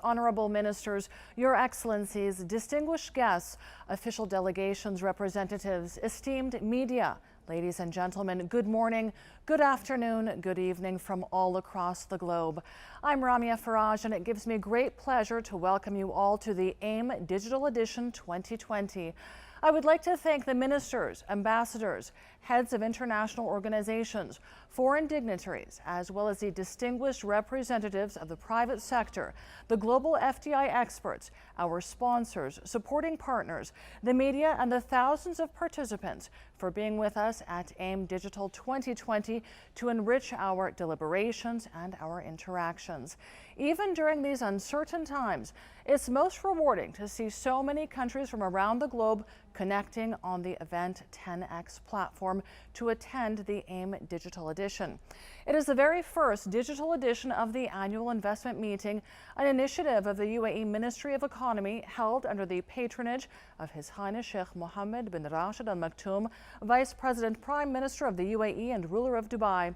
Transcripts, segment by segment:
honorable ministers, your excellencies, distinguished guests, official delegations, representatives, esteemed media, ladies and gentlemen, good morning, good afternoon, good evening from all across the globe. I'm Ramia Faraj, and it gives me great pleasure to welcome you all to the AIM Digital Edition 2020. I would like to thank the ministers, ambassadors, heads of international organizations, foreign dignitaries, as well as the distinguished representatives of the private sector, the global FDI experts, our sponsors, supporting partners, the media, and the thousands of participants for being with us at AIM Digital 2020 to enrich our deliberations and our interactions. Even during these uncertain times, it's most rewarding to see so many countries from around the globe connecting on the Event 10X platform to attend the AIM Digital Edition. It is the very first digital edition of the annual investment meeting, an initiative of the UAE Ministry of Economy held under the patronage of His Highness Sheikh Mohammed bin Rashid Al Maktoum, Vice President Prime Minister of the UAE and ruler of Dubai.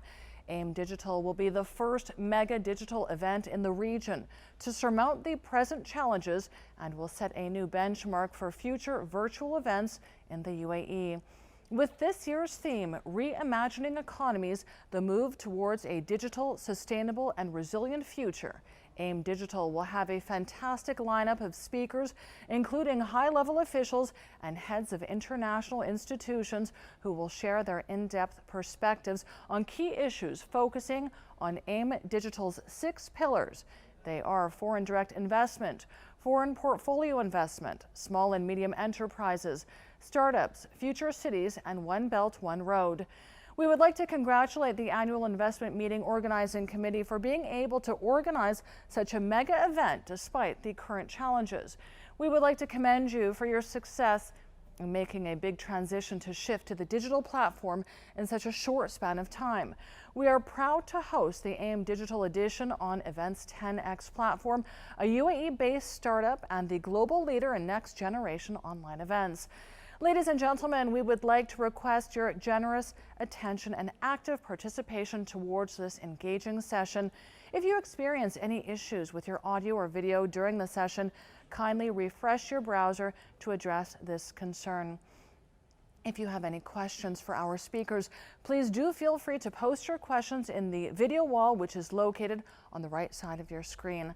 AIM Digital will be the first mega digital event in the region to surmount the present challenges and will set a new benchmark for future virtual events in the UAE. With this year's theme, Reimagining Economies, the move towards a digital, sustainable, and resilient future, AIM Digital will have a fantastic lineup of speakers, including high-level officials and heads of international institutions who will share their in-depth perspectives on key issues focusing on AIM Digital's 6 pillars. They are foreign direct investment, foreign portfolio investment, small and medium enterprises, startups, future cities, and One Belt, One Road. We would like to congratulate the annual investment meeting organizing committee for being able to organize such a mega event despite the current challenges. We would like to commend you for your success in making a big transition to shift to the digital platform in such a short span of time. We are proud to host the AIM Digital Edition on Events 10X platform, a UAE-based startup and the global leader in next generation online events. Ladies and gentlemen, we would like to request your generous attention and active participation towards this engaging session. If you experience any issues with your audio or video during the session, kindly refresh your browser to address this concern. If you have any questions for our speakers, please do feel free to post your questions in the video wall, which is located on the right side of your screen.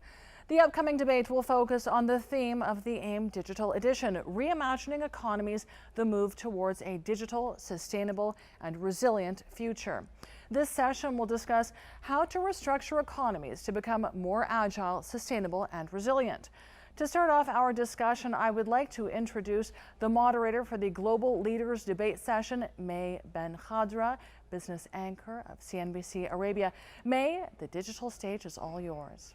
The upcoming debate will focus on the theme of the AIM Digital Edition, Reimagining Economies, the move towards a digital, sustainable, and resilient future. This session will discuss how to restructure economies to become more agile, sustainable, and resilient. To start off our discussion, I would like to introduce the moderator for the Global Leaders Debate Session, May Ben Khadra, business anchor of CNBC Arabia. May, the digital stage is all yours.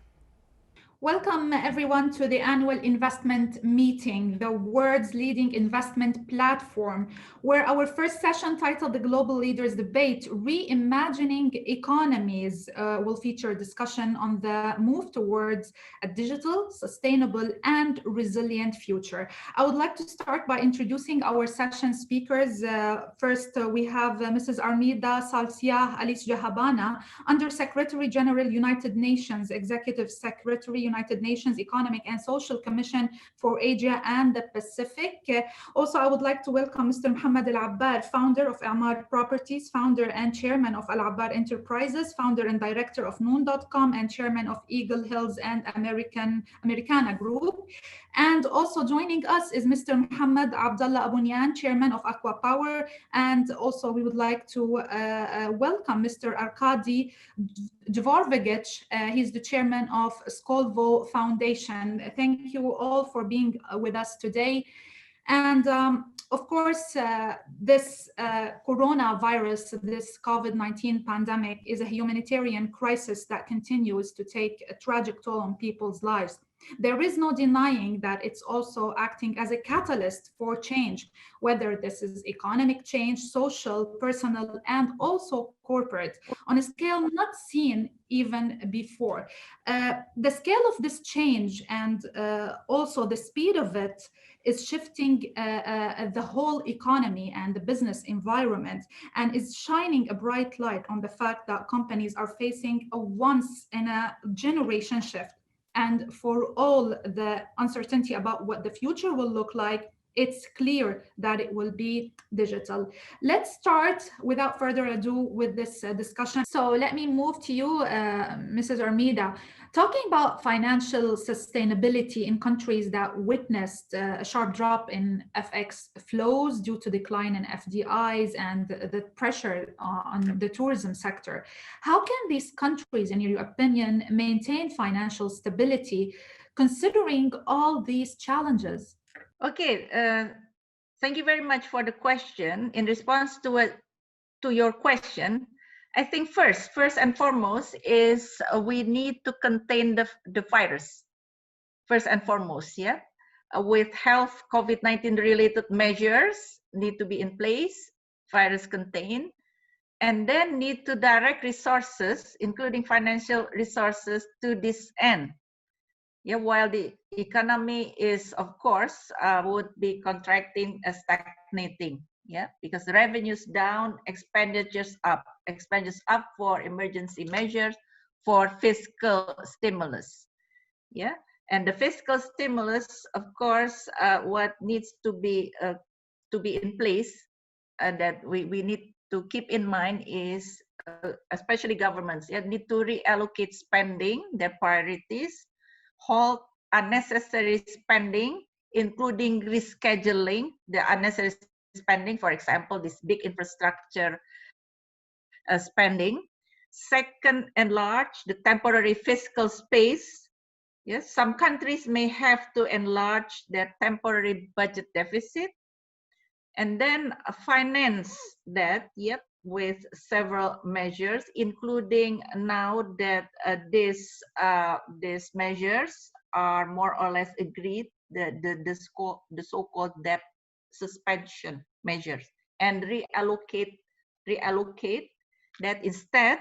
Welcome everyone to the annual investment meeting, the world's leading investment platform, where our first session titled The Global Leaders Debate, Reimagining Economies, will feature a discussion on the move towards a digital, sustainable, and resilient future. I would like to start by introducing our session speakers. First, we have Mrs. Armida Salsiah Alice Jahabana, Under Secretary General, United Nations, Executive Secretary, United Nations Economic and Social Commission for Asia and the Pacific. Also, I would like to welcome Mr. Mohammed Al-Abbar, founder of Amar Properties, founder and chairman of Al-Abbar Enterprises, founder and director of Noon.com, and chairman of Eagle Hills and Americana Group. And also joining us is Mr. Mohammed Abdullah Abunyan, chairman of Aqua Power. And also we would like to welcome Mr. Arkady Dvorvagich. He's the chairman of Skolvo Foundation. Thank you all for being with us today. And of course, this coronavirus, this COVID-19 pandemic is a humanitarian crisis that continues to take a tragic toll on people's lives. There is no denying that it's also acting as a catalyst for change, whether this is economic change, social, personal, and also corporate, on a scale not seen even before. The scale of this change and also the speed of it is shifting the whole economy and the business environment, and is shining a bright light on the fact that companies are facing a once in a generation shift. and for all the uncertainty about what the future will look like, it's clear that it will be digital. Let's start without further ado with this discussion. So let me move to you, Mrs. Armida. Talking about financial sustainability in countries that witnessed a sharp drop in FX flows due to decline in FDIs and the pressure on the tourism sector, how can these countries, in your opinion, maintain financial stability considering all these challenges? Okay, thank you very much for the question. In response to your question, I think first and foremost is we need to contain the virus. First and foremost, yeah. With health COVID-19 related measures need to be in place, virus contained, and then need to direct resources, including financial resources, to this end. Yeah, while the economy is, of course, would be contracting, stagnating. Yeah, because the revenues down, expenditures up for emergency measures, for fiscal stimulus. Yeah, and the fiscal stimulus, of course, what needs to be in place, that we need to keep in mind is, especially governments, need to reallocate spending, their priorities, halt unnecessary spending, including rescheduling the unnecessary spending, for example, this big infrastructure spending. Second, enlarge the temporary fiscal space. Yes, some countries may have to enlarge their temporary budget deficit, and then finance that, with several measures, including now that these measures are more or less agreed, the so-called debt suspension measures, and reallocate that instead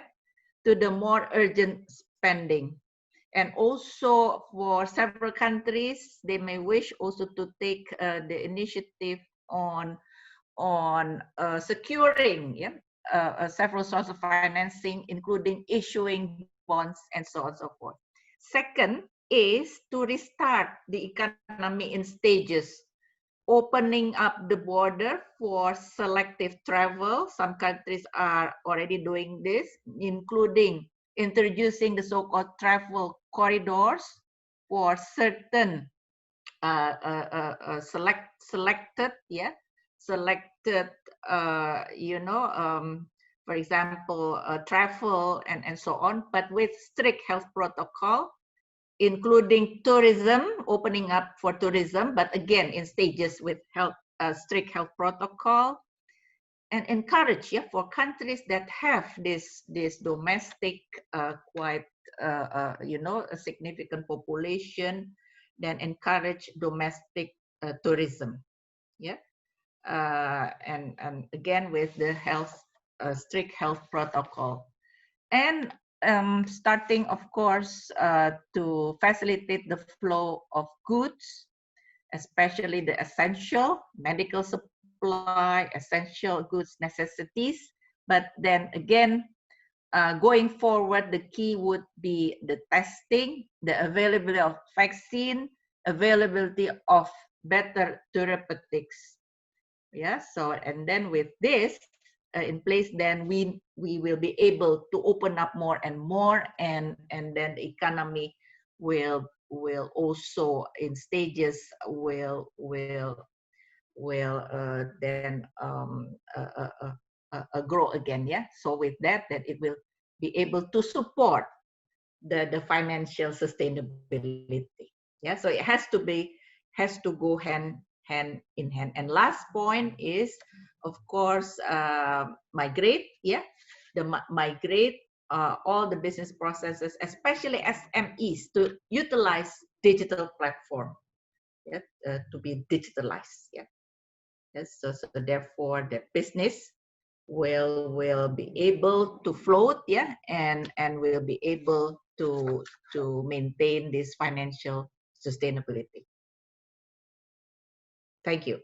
to the more urgent spending. And also for several countries, they may wish also to take the initiative on securing several sources of financing, including issuing bonds and so on and so forth. Second is to restart the economy in stages, opening up the border for selective travel. Some countries are already doing this, including introducing the so-called travel corridors for certain selected, for example, travel and so on, but with strict health protocol, including tourism, opening up for tourism, but again in stages with strict health protocol, and encourage for countries that have this domestic quite a significant population, then encourage domestic tourism. And again with the strict health protocol, and starting, of course, to facilitate the flow of goods, especially the essential medical supply, essential goods, necessities. But then again, going forward, the key would be the testing, the availability of vaccine, availability of better therapeutics. So, and then with this in place, then we will be able to open up more and more, and then the economy will also in stages will then grow again. So with that it will be able to support the financial sustainability. So it has to go hand in hand. And last point is, of course, migrate migrate all the business processes, especially SMEs, to utilize digital platform, to be digitalized. So therefore the business will be able to float, and will be able to maintain this financial sustainability. Thank you.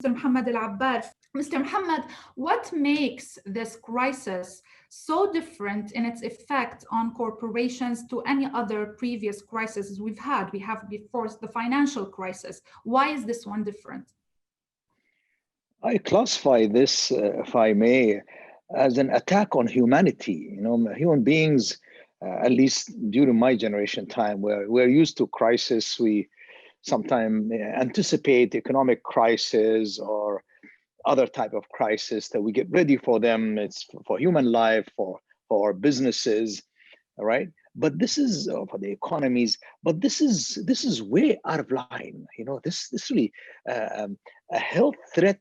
Mr. Mohammed Al-Abbar. Mr. Mohammed, what makes this crisis so different in its effect on corporations to any other previous crises we've had? We have before the financial crisis. Why is this one different? I classify this, if I may, as an attack on humanity. You know, human beings, at least during my generation time, where we're used to crisis, we sometimes anticipate economic crisis or other type of crisis that we get ready for them. It's for human life, for businesses, all right? But this is for the economies. But this is way out of line. You know, this really a health threat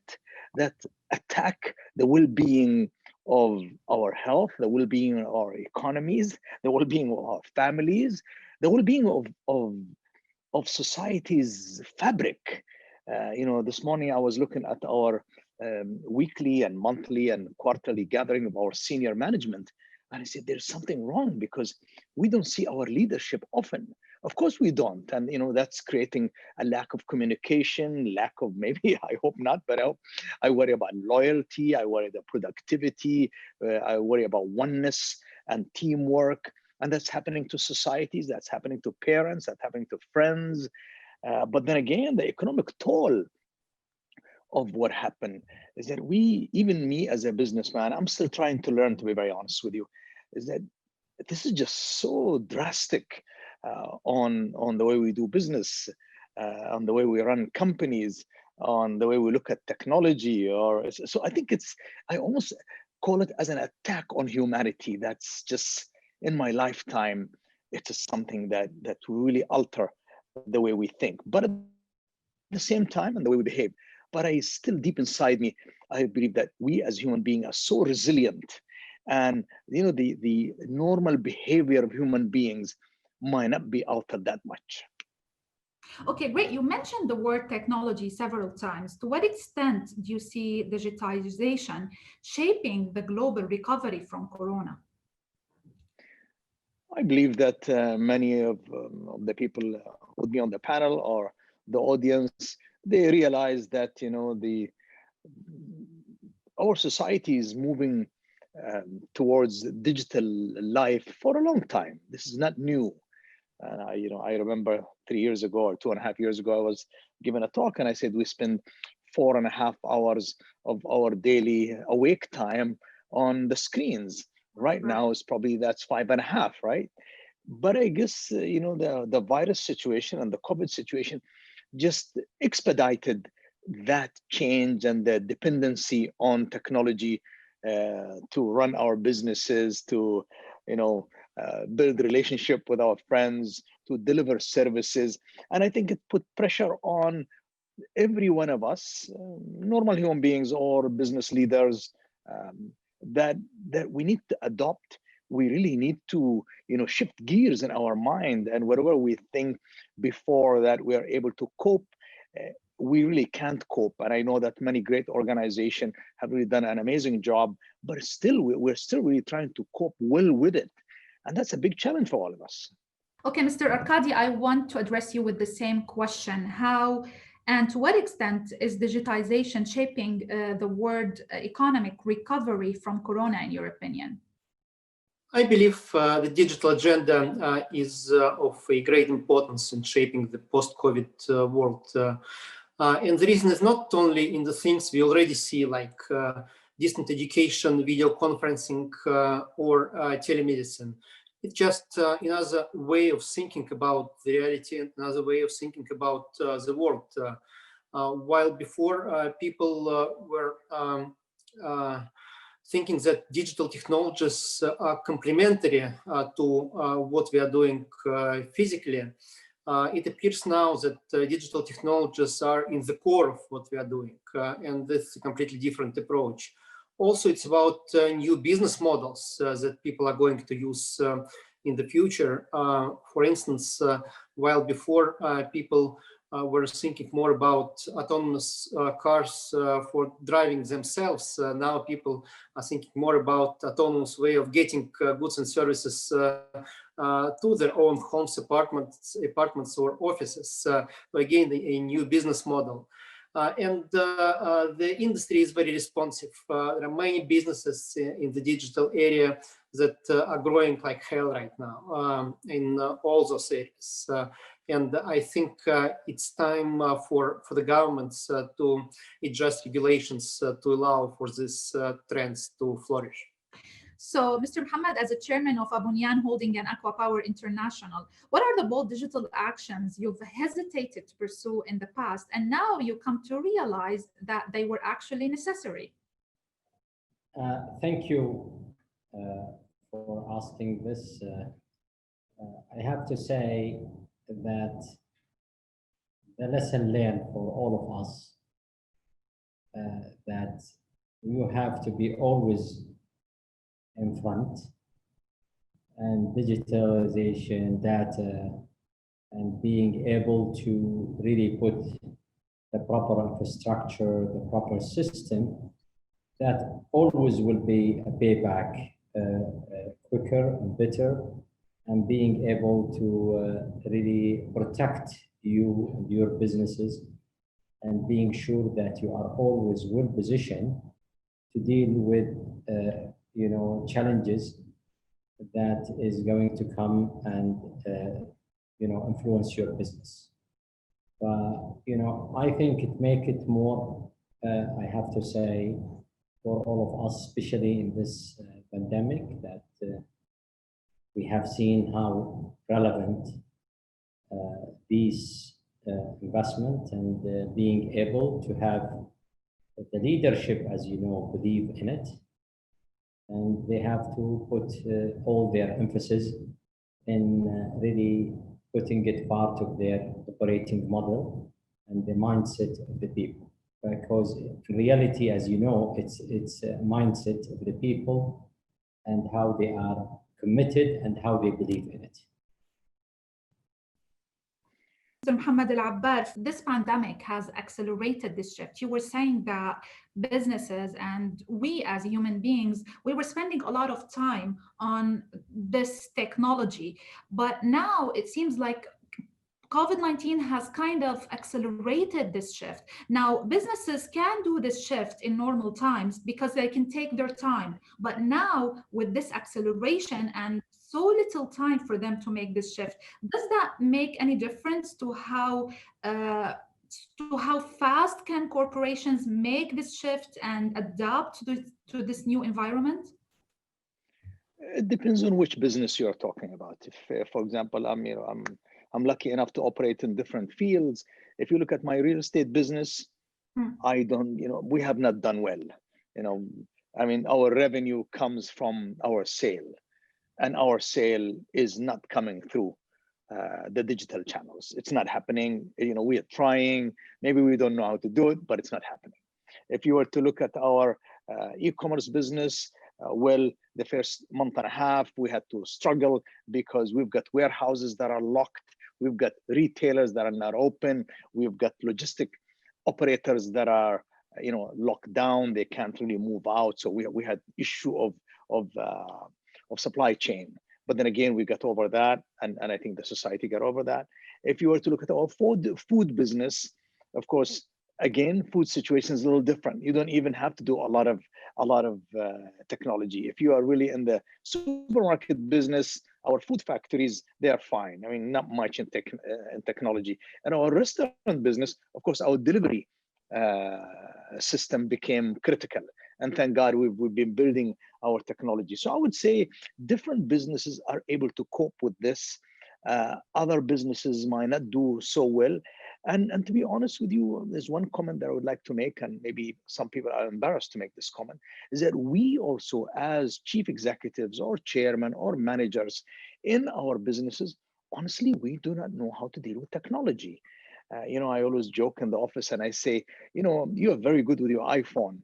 that attack the well-being of our health, the well-being of our economies, the well-being of our families, the well-being of society's fabric. You know, this morning I was looking at our weekly and monthly and quarterly gathering of our senior management. And I said, there's something wrong because we don't see our leadership often. Of course we don't. And, you know, that's creating a lack of communication, lack of maybe, I hope not, but I worry about loyalty. I worry about productivity. I worry about oneness and teamwork. And that's happening to societies. That's happening to parents. That's happening to friends. But then again, the economic toll of what happened is that even me as a businessman, I'm still trying to learn, to be very honest with you, is that this is just so drastic on the way we do business, on the way we run companies, on the way we look at technology. So I think I almost call it as an attack on humanity. That's just, in my lifetime, it is something that will really alter the way we think, but at the same time, and the way we behave. But I still, deep inside me, I believe that we as human beings are so resilient, and you know, the normal behavior of human beings might not be altered that much. Okay, great. You mentioned the word technology several times. To what extent do you see digitalization shaping the global recovery from Corona? I believe that many of the people would be on the panel or the audience, they realize that, you know, our society is moving towards digital life for a long time. This is not new. I remember 3 years ago or 2.5 years ago, I was given a talk and I said, we spend 4.5 hours of our daily awake time on the screens. Right now, it's probably that's 5.5, right? But I guess, the virus situation and the COVID situation just expedited that change and the dependency on technology to run our businesses, to build relationship with our friends, to deliver services. And I think it put pressure on every one of us, normal human beings or business leaders, that we need to adopt. We really need to shift gears in our mind, and whatever we think before that we are able to cope, we really can't cope. And I know that many great organizations have really done an amazing job, but still we're still really trying to cope well with it, and that's a big challenge for all of us. Okay, Mr. Arkady, I want to address you with the same question. How and to what extent is digitization shaping the world economic recovery from Corona, in your opinion? I believe the digital agenda is of a great importance in shaping the post-COVID world. And the reason is not only in the things we already see, like distant education, video conferencing, or telemedicine. It's just another way of thinking about the reality and another way of thinking about the world. While before people were thinking that digital technologies are complementary to what we are doing physically, it appears now that digital technologies are in the core of what we are doing, and this is a completely different approach. Also, it's about new business models that people are going to use in the future. For instance, while before people were thinking more about autonomous cars for driving themselves, now people are thinking more about autonomous way of getting goods and services to their own homes, apartments or offices. So again, a new business model. And the industry is very responsive. There are many businesses in the digital area that are growing like hell right now in all those areas. And I think it's time for the governments to adjust regulations to allow for these trends to flourish. So, Mr. Mohammed, as a chairman of Abunyan Holding and Aqua Power International, what are the bold digital actions you've hesitated to pursue in the past, and now you come to realize that they were actually necessary? Thank you for asking this. I have to say that the lesson learned for all of us that you have to be always in front, and digitalization, data, and being able to really put the proper infrastructure, the proper system, that always will be a payback quicker and better, and being able to really protect you and your businesses, and being sure that you are always well positioned to deal with challenges that is going to come and influence your business. I think it make it more, I have to say, for all of us, especially in this pandemic, that we have seen how relevant these investment and being able to have the leadership, as you know, believe in it. And they have to put all their emphasis in really putting it part of their operating model and the mindset of the people. Because in reality, as you know, it's a mindset of the people and how they are committed and how they believe in it. Mr. Mohammed Al-Abbar, this pandemic has accelerated this shift. You were saying that businesses and we as human beings, we were spending a lot of time on this technology, but now it seems like COVID-19 has kind of accelerated this shift. Now, businesses can do this shift in normal times because they can take their time. But now, with this acceleration and so little time for them to make this shift, does that make any difference to how fast can corporations make this shift and adapt to this new environment? It depends on which business you're talking about. If, for example, I'm lucky enough to operate in different fields. If you look at my real estate business, I don't, we have not done well. Our revenue comes from our sale, and our sale is not coming through the digital channels. It's not happening. We are trying. Maybe we don't know how to do it, but it's not happening. If you were to look at our e-commerce business, well, the first month and a half, we had to struggle because we've got warehouses that are locked. We've got retailers that are not open. We've got logistic operators that are, locked down. They can't really move out. So we had issue of supply chain. But then again, we got over that, and I think the society got over that. If you were to look at our food business, of course, again, food situation is a little different. You don't even have to do a lot of technology. If you are really in the supermarket business, our food factories, they are fine. Not much in technology. And our restaurant business, of course, our delivery system became critical. And thank God we've been building our technology. So I would say different businesses are able to cope with this. Other businesses might not do so well. And to be honest with you, there's one comment that I would like to make, and maybe some people are embarrassed to make this comment, is that we also, as chief executives or chairmen or managers in our businesses, honestly, we do not know how to deal with technology. I always joke in the office and I say, you are very good with your iPhone,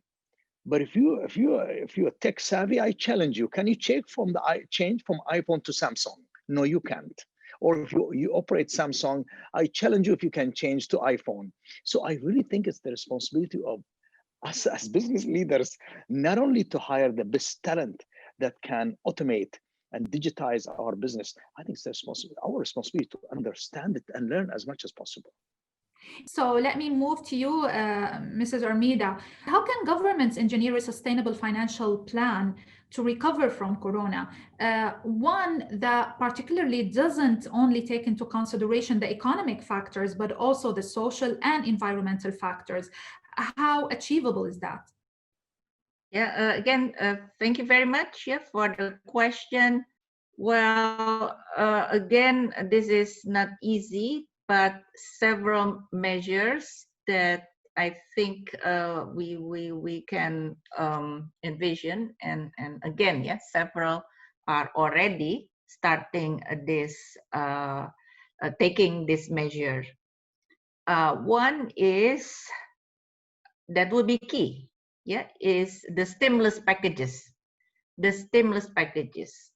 but if you're tech savvy, I challenge you. Can you change from iPhone to Samsung? No, you can't. Or if you operate Samsung, I challenge you if you can change to iPhone. So I really think it's the responsibility of us as business leaders, not only to hire the best talent that can automate and digitize our business. I think it's our responsibility to understand it and learn as much as possible. So let me move to you, Mrs. Armida. How can governments engineer a sustainable financial plan to recover from Corona? One that particularly doesn't only take into consideration the economic factors, but also the social and environmental factors. How achievable is that? Yeah, again, thank you very much, yeah, for the question. Well, again, this is not easy, but several measures that I think we can envision, and again, yes, several are already starting this taking this measure. One is that would be key, yeah, is the stimulus packages. The stimulus packages.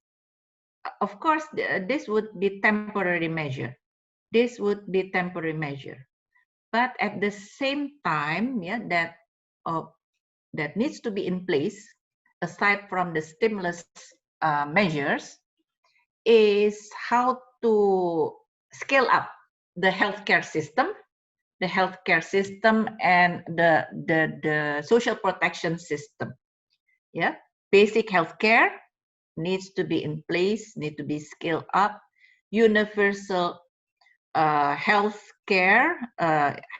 Of course, this would be temporary measure. This would be temporary measure. But at the same time, yeah, that needs to be in place, aside from the stimulus measures, is how to scale up the healthcare system, and the social protection system. Yeah, basic healthcare needs to be in place, need to be scaled up. Universal health care,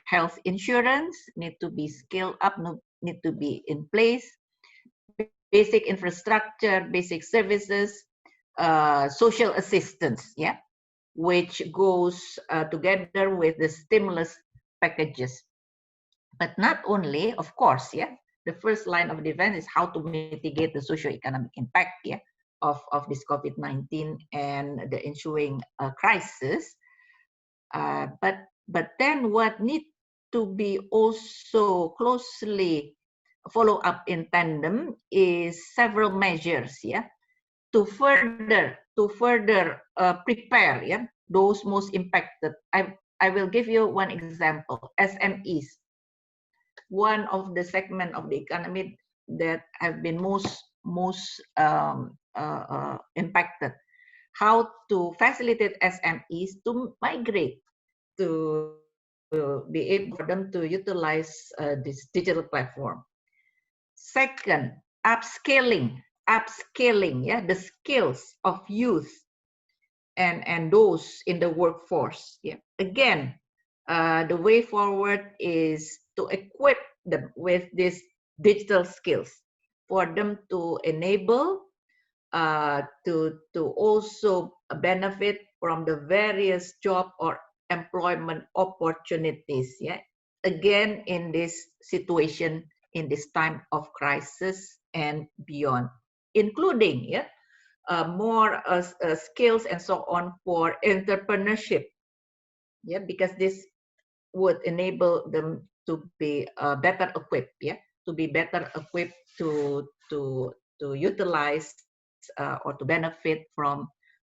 health insurance need to be scaled up, need to be in place. Basic infrastructure, basic services, social assistance, yeah, which goes together with the stimulus packages. But not only, of course, yeah, the first line of defense is how to mitigate the socio-economic impact, yeah, of this COVID-19 and the ensuing crisis. But then what needs to be also closely follow up in tandem is several measures, yeah, to further prepare, yeah, those most impacted. I will give you one example. SMEs, one of the segment of the economy that have been most impacted. How to facilitate SMEs to migrate to be able for them to utilize this digital platform. Second, upscaling, yeah, the skills of youth and those in the workforce. Yeah, again, the way forward is to equip them with these digital skills for them to enable to also benefit from the various job or employment opportunities. Yeah, again, in this situation, in this time of crisis and beyond, including, yeah, more skills and so on for entrepreneurship. Yeah, because this would enable them to be better equipped. Yeah, to be better equipped to utilize or to benefit from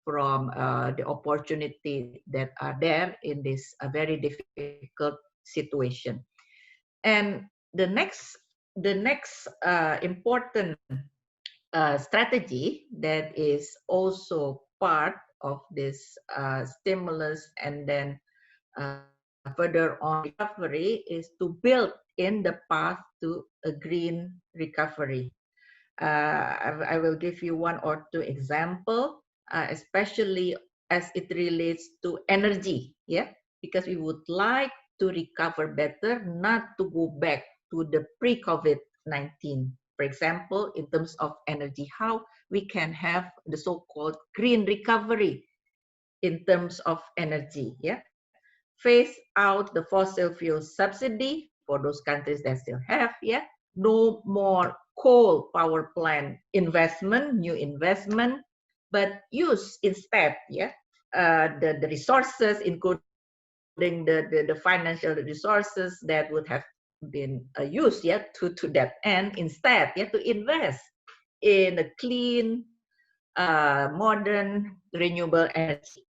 the opportunity that are there in this very difficult situation. And the next important strategy that is also part of this stimulus and then further on recovery is to build in the path to a green recovery. I will give you one or two examples, especially as it relates to energy, yeah, because we would like to recover better, not to go back to the pre-COVID-19. For example, in terms of energy, how we can have the so-called green recovery in terms of energy, yeah. Phase out the fossil fuel subsidy for those countries that still have, yeah. No more coal power plant investment, new investment, but use instead, yeah, the resources, including the financial resources that would have been used, yeah, to that end, instead, yeah, to invest in a clean, modern, renewable energy.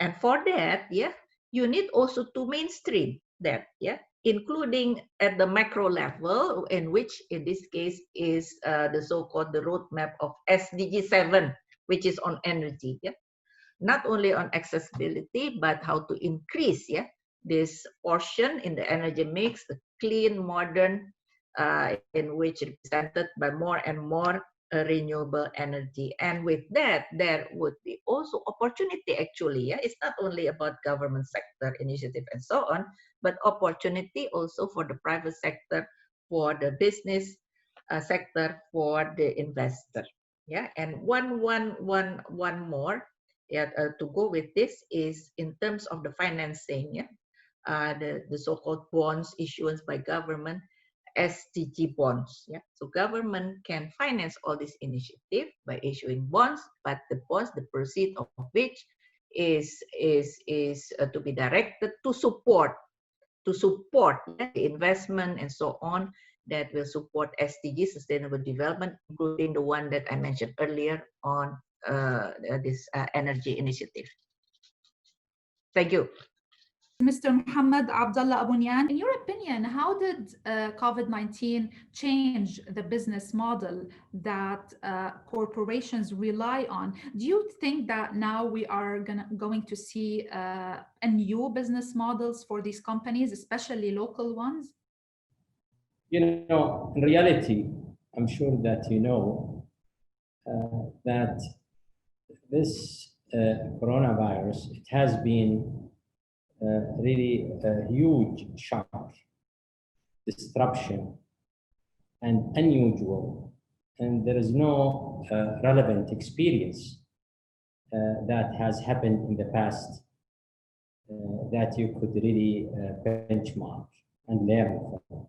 And for that, yeah, you need also to mainstream that, yeah, including at the macro level, in which in this case is the so-called the roadmap of SDG 7, which is on energy, yeah, not only on accessibility, but how to increase, yeah, this portion in the energy mix, the clean, modern, in which represented by more and more renewable energy. And with that, there would be also opportunity actually. Yeah? It's not only about government sector initiative and so on, but opportunity also for the private sector, for the business sector, for the investor. Yeah, and one more, yeah, to go with this is in terms of the financing. Yeah, the so-called bonds issuance by government, SDG bonds. Yeah, so government can finance all this initiative by issuing bonds, but the bonds, the proceeds of which is to be directed to support the investment and so on that will support SDG, sustainable development, including the one that I mentioned earlier on this energy initiative. Thank you. Mr. Muhammad Abdullah Abunyan, in your opinion, how did COVID-19 change the business model that corporations rely on? Do you think that now we are going to see a new business models for these companies, especially local ones? You know, in reality, I'm sure that you know that this coronavirus, it has been really a huge shock, disruption, and unusual. And there is no relevant experience that has happened in the past that you could really benchmark and learn from.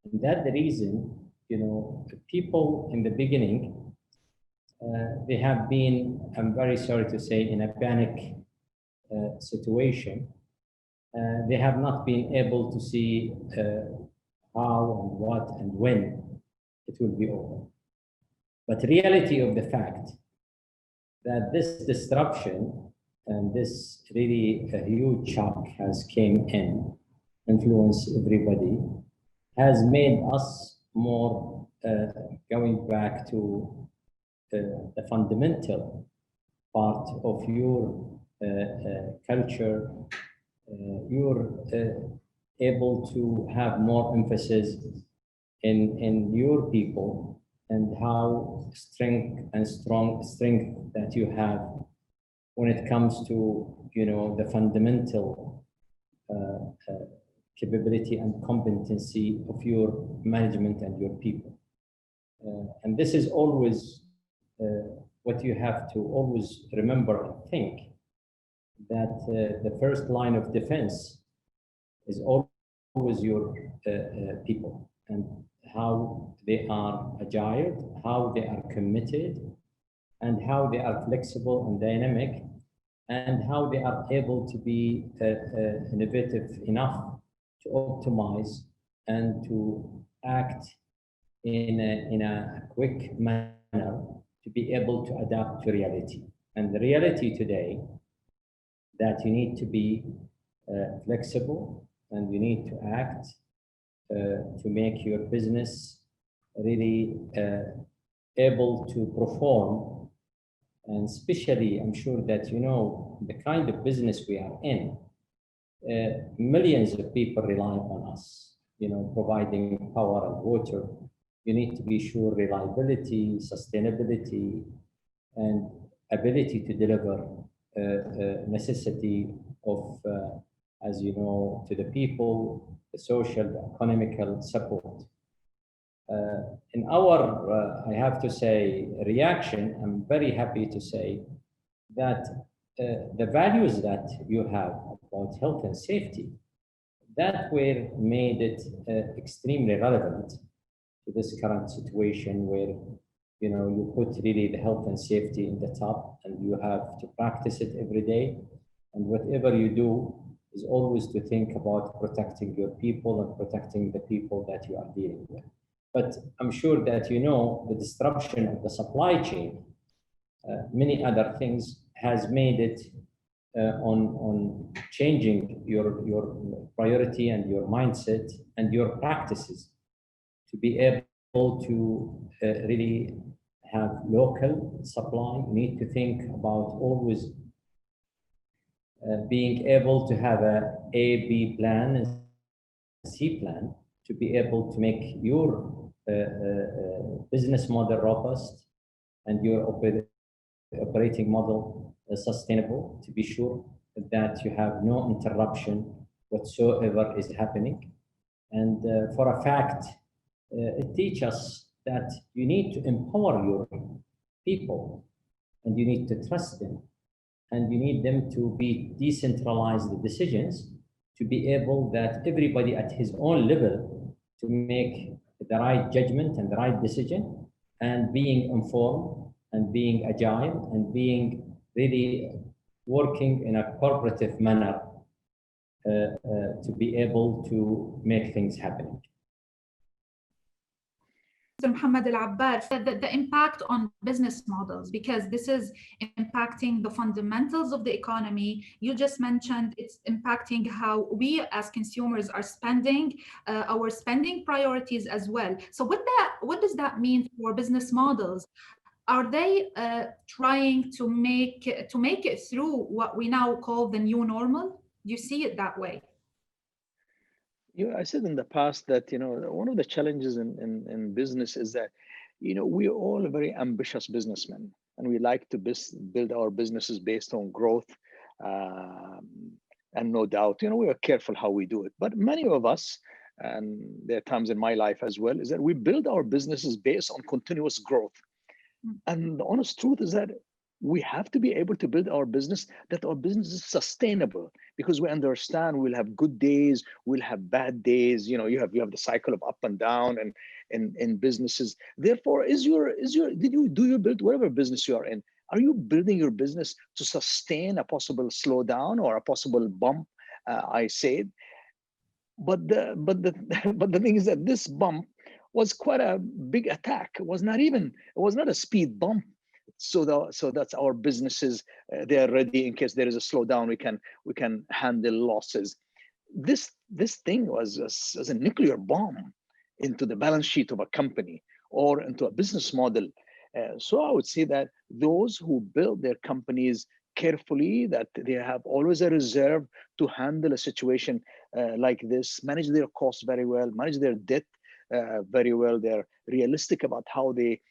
And that's the reason, you know, people in the beginning, they have been, I'm very sorry to say, in a panic situation. They have not been able to see how and what and when it will be over. But the reality of the fact that this disruption and this really huge shock has came in, influenced everybody, has made us more going back to the fundamental part of your culture. You're able to have more emphasis in your people and how strength that you have when it comes to, you know, the fundamental capability and competency of your management and your people. And this is always what you have to always remember and think, that the first line of defense is always your people, and how they are agile, how they are committed, and how they are flexible and dynamic, and how they are able to be innovative enough to optimize and to act in a quick manner to be able to adapt to reality. And the reality today, that you need to be flexible and you need to act to make your business really able to perform. And especially, I'm sure that you know the kind of business we are in. Millions of people rely on us, you know, providing power and water. You need to be sure reliability, sustainability, and ability to deliver necessity of, as you know, to the people, the social, the economical support. In our, I have to say, reaction, I'm very happy to say that the values that you have about health and safety, that were made it extremely relevant to this current situation where, you know, you put really the health and safety in the top, and you have to practice it every day. And whatever you do is always to think about protecting your people and protecting the people that you are dealing with. But I'm sure that you know the disruption of the supply chain, many other things has made it on changing your priority and your mindset and your practices to be able to really have local supply. You need to think about always being able to have a B plan and C plan to be able to make your business model robust and your operating model sustainable, to be sure that you have no interruption whatsoever is happening. And for a fact, it teaches us that you need to empower your people and you need to trust them and you need them to be decentralized decisions to be able that everybody at his own level to make the right judgment and the right decision and being informed and being agile and being really working in a cooperative manner to be able to make things happen. Mr. Muhammad Al-Abbar, the impact on business models, because this is impacting the fundamentals of the economy. You just mentioned it's impacting how we as consumers are spending, our spending priorities as well. So what does that mean for business models? Are they trying to make it through what we now call the new normal? Do you see it that way? I said in the past that one of the challenges in business is that we're all very ambitious businessmen, and we like to build our businesses based on growth, and no doubt we are careful how we do it. But many of us, and there are times in my life as well, is that we build our businesses based on continuous growth. And the honest truth is that we have to be able to build our business that our business is sustainable, because we understand we'll have good days, we'll have bad days. You have the cycle of up and down and in businesses. Therefore, do you build whatever business you are in? Are you building your business to sustain a possible slowdown or a possible bump? I said, but the thing is that this bump was quite a big attack. It was not a speed bump. So that's our businesses. They are ready in case there is a slowdown. We can handle losses. This thing was as a nuclear bomb into the balance sheet of a company or into a business model. So I would say that those who build their companies carefully, that they have always a reserve to handle a situation like this, manage their costs very well, manage their debt very well. They're realistic about how they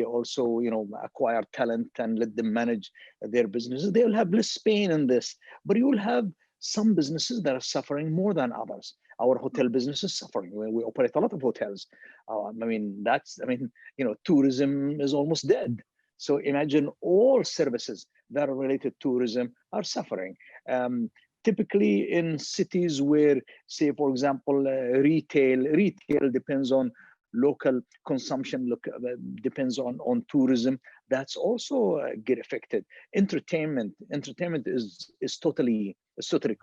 also acquire talent and let them manage their businesses. They will have less pain in this, but you will have some businesses that are suffering more than others. Our hotel business is suffering. We operate a lot of hotels. Tourism is almost dead. So imagine all services that are related to tourism are suffering. Typically in cities where, say, for example, retail depends on local consumption, depends on tourism, that's also get affected. Entertainment is totally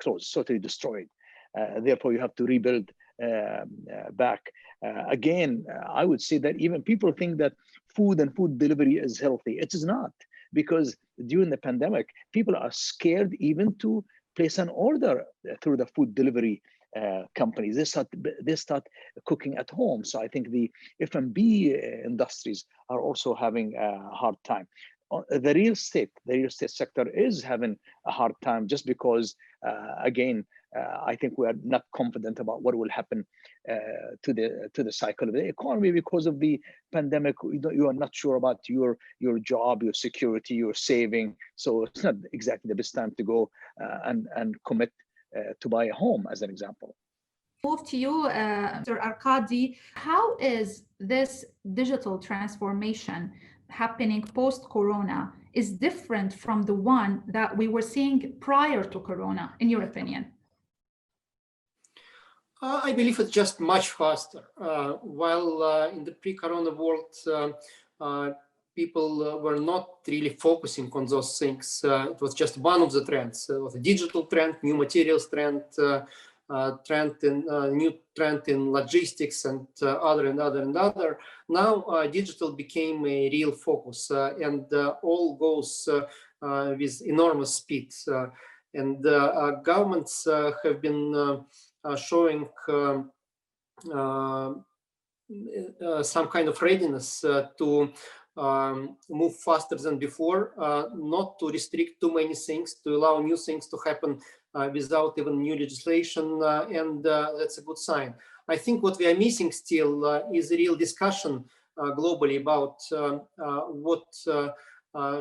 closed, totally destroyed. Therefore, you have to rebuild back. Again, I would say that even people think that food and food delivery is healthy. It is not, because during the pandemic, people are scared even to place an order through the food delivery companies. They start cooking at home. So I think the F&B industries are also having a hard time. The real estate sector is having a hard time, just because, again, I think we are not confident about what will happen to the cycle of the economy because of the pandemic. You are not sure about your job, your security, your saving. So it's not exactly the best time to go and commit to buy a home, as an example. Move to you, Mr. Arkady. How is this digital transformation happening post-corona is different from the one that we were seeing prior to corona, in your opinion? I believe it's just much faster. While in the pre-corona world, people were not really focusing on those things. It was just one of the trends. It was a digital trend, new materials trend, new trend in logistics, and other. Now digital became a real focus, and all goes with enormous speed. And governments have been showing some kind of readiness to move faster than before, not to restrict too many things, to allow new things to happen without even new legislation, and that's a good sign. I think what we are missing still is a real discussion globally about what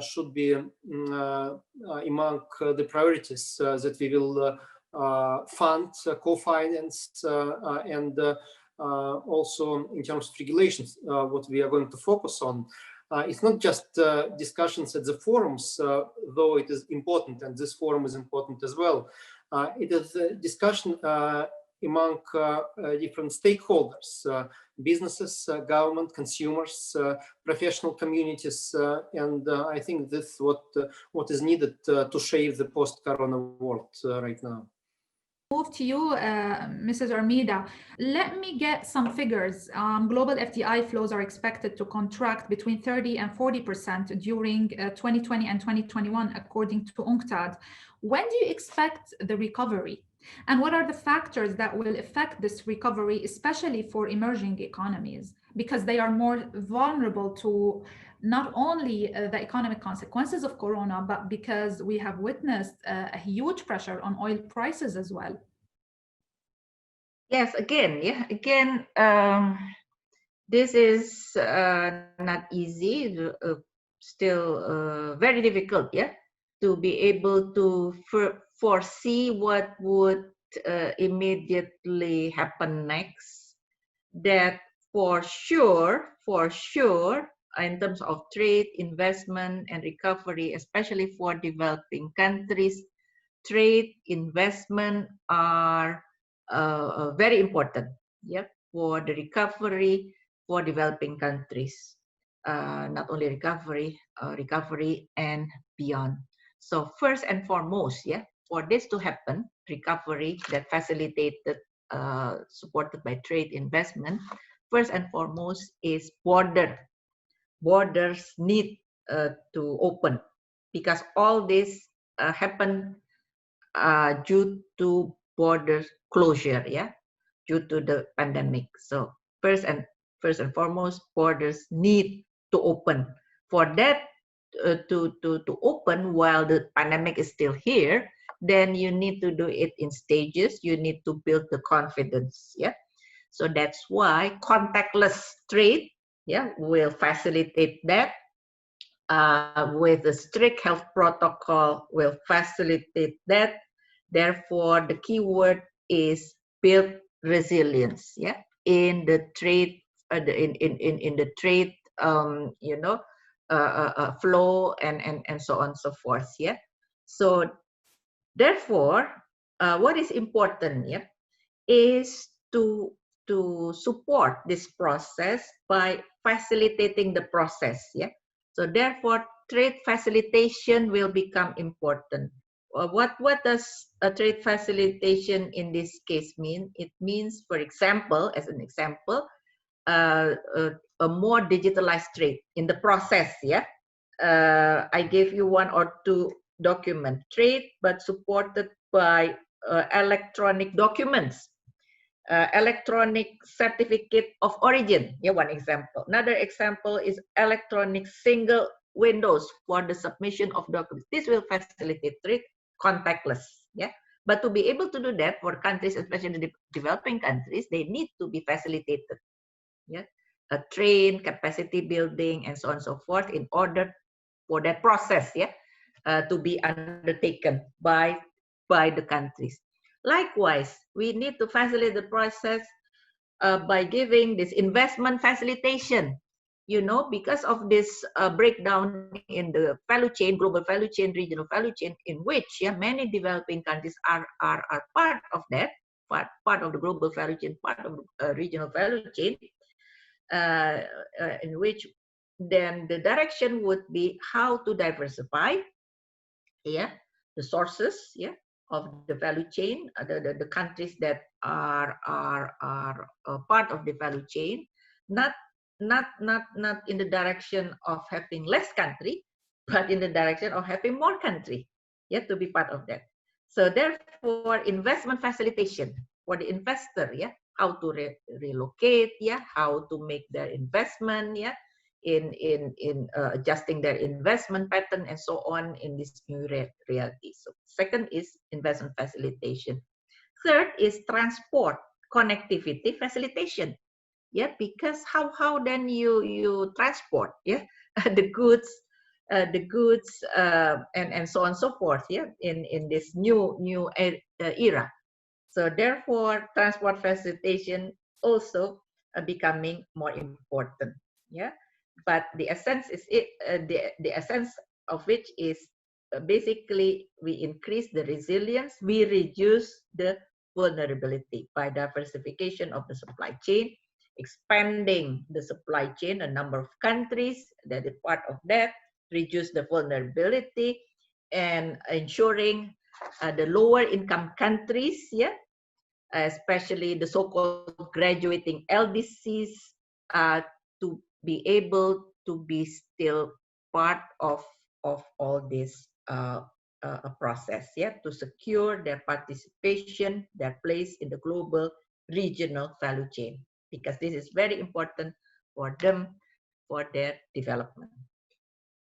should be among the priorities that we will fund, co-finance, and also in terms of regulations, what we are going to focus on. It's not just discussions at the forums, though it is important, and this forum is important as well. It is a discussion among different stakeholders, businesses, government, consumers, professional communities, and I think this is what is needed to shape the post-corona world right now. Move to you, Mrs. Armida. Let me get some figures. Global FDI flows are expected to contract between 30 and 40% during 2020 and 2021, according to UNCTAD. When do you expect the recovery? And what are the factors that will affect this recovery, especially for emerging economies, because they are more vulnerable to not only the economic consequences of Corona, but because we have witnessed a huge pressure on oil prices as well? Yes, again, this is not easy, still very difficult, to be able to foresee what would immediately happen next. That for sure, in terms of trade, investment, and recovery, especially for developing countries, trade, investment are very important, for the recovery for developing countries. Not only recovery and beyond. So first and foremost, for this to happen, recovery that facilitated, supported by trade investment, first and foremost is borders need to open, because all this happened due to border closure, due to the pandemic. So first and foremost, borders need to open. For that to open while the pandemic is still here, then you need to do it in stages. You need to build the confidence, So that's why contactless trade, will facilitate that. With a strict health protocol, will facilitate that. Therefore, the key word is build resilience, in the trade, in the trade, flow and so on and so forth, So therefore, what is important, is to support this process by facilitating the process, So therefore, trade facilitation will become important. What does a trade facilitation in this case mean? It means, for example, as an example, a more digitalized trade in the process, I gave you one or two document trade, but supported by electronic documents, electronic certificate of origin, one example. Another example is electronic single windows for the submission of documents. This will facilitate trade contactless, But to be able to do that for countries, especially the developing countries, they need to be facilitated, a train, capacity building, and so on and so forth, in order for that process, to be undertaken by the countries. Likewise, we need to facilitate the process by giving this investment facilitation. Because of this breakdown in the value chain, global value chain, regional value chain, in which many developing countries are part of that, part of the global value chain, part of the regional value chain, in which then the direction would be how to diversify, the sources, of the value chain, the countries that are part of the value chain, not in the direction of having less country, but in the direction of having more country, to be part of that. So therefore, investment facilitation for the investor, how to relocate, how to make their investment, in adjusting their investment pattern and so on in this new reality. So second is investment facilitation. Third is transport connectivity facilitation. Yeah, because how then you transport, yeah, the goods and so on and so forth, yeah, in this new era. So therefore transport facilitation also becoming more important, yeah. But the essence is the essence of which is basically we increase the resilience, we reduce the vulnerability by diversification of the supply chain, expanding the supply chain, a number of countries that is part of that, reduce the vulnerability, and ensuring the lower income countries, yeah, especially the so-called graduating LDCs, to be able to be still part of all this process, yeah, to secure their participation, their place in the global regional value chain, because this is very important for them, for their development.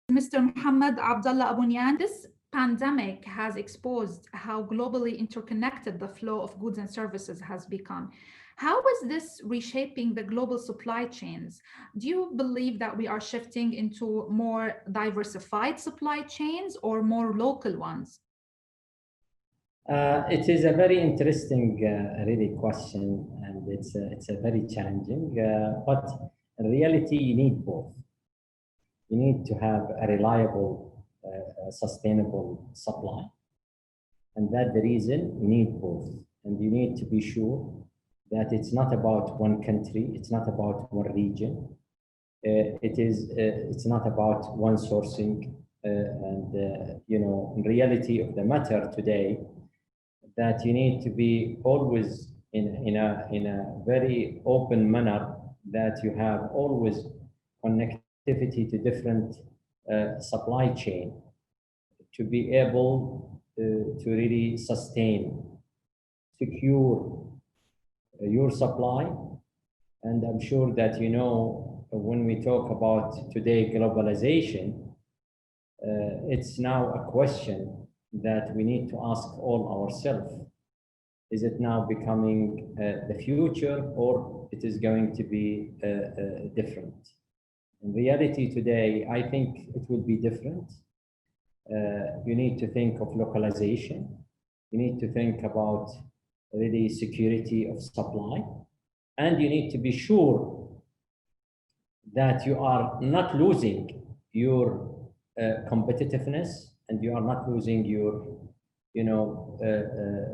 Mr. Muhammad Abdullah Abunyan, this pandemic has exposed how globally interconnected the flow of goods and services has become. How is this reshaping the global supply chains? Do you believe that we are shifting into more diversified supply chains or more local ones? It is a very interesting, really question, and it's a very challenging. But in reality, you need both. You need to have a reliable, sustainable supply, and that's the reason you need both. And you need to be sure that it's not about one country, it's not about one region. It's not about one sourcing, in reality of the matter today, that you need to be always in a very open manner, that you have always connectivity to different supply chain to be able to really sustain, secure your supply. And I'm sure that when we talk about today globalization, it's now a question that we need to ask all ourselves. Is it now becoming the future, or it is going to be different? In reality today, I think it will be different. You need to think of localization. You need to think about really security of supply. And you need to be sure that you are not losing your competitiveness, and you are not losing your,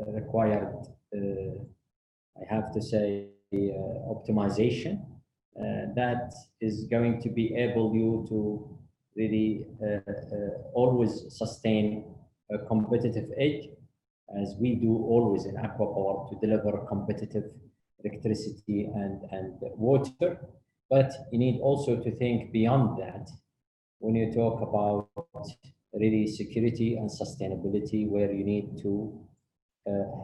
required, I have to say, optimization that is going to be able you to really always sustain a competitive edge, as we do always in Aquapower, to deliver competitive electricity and water. But you need also to think beyond that when you talk about really security and sustainability, where you need to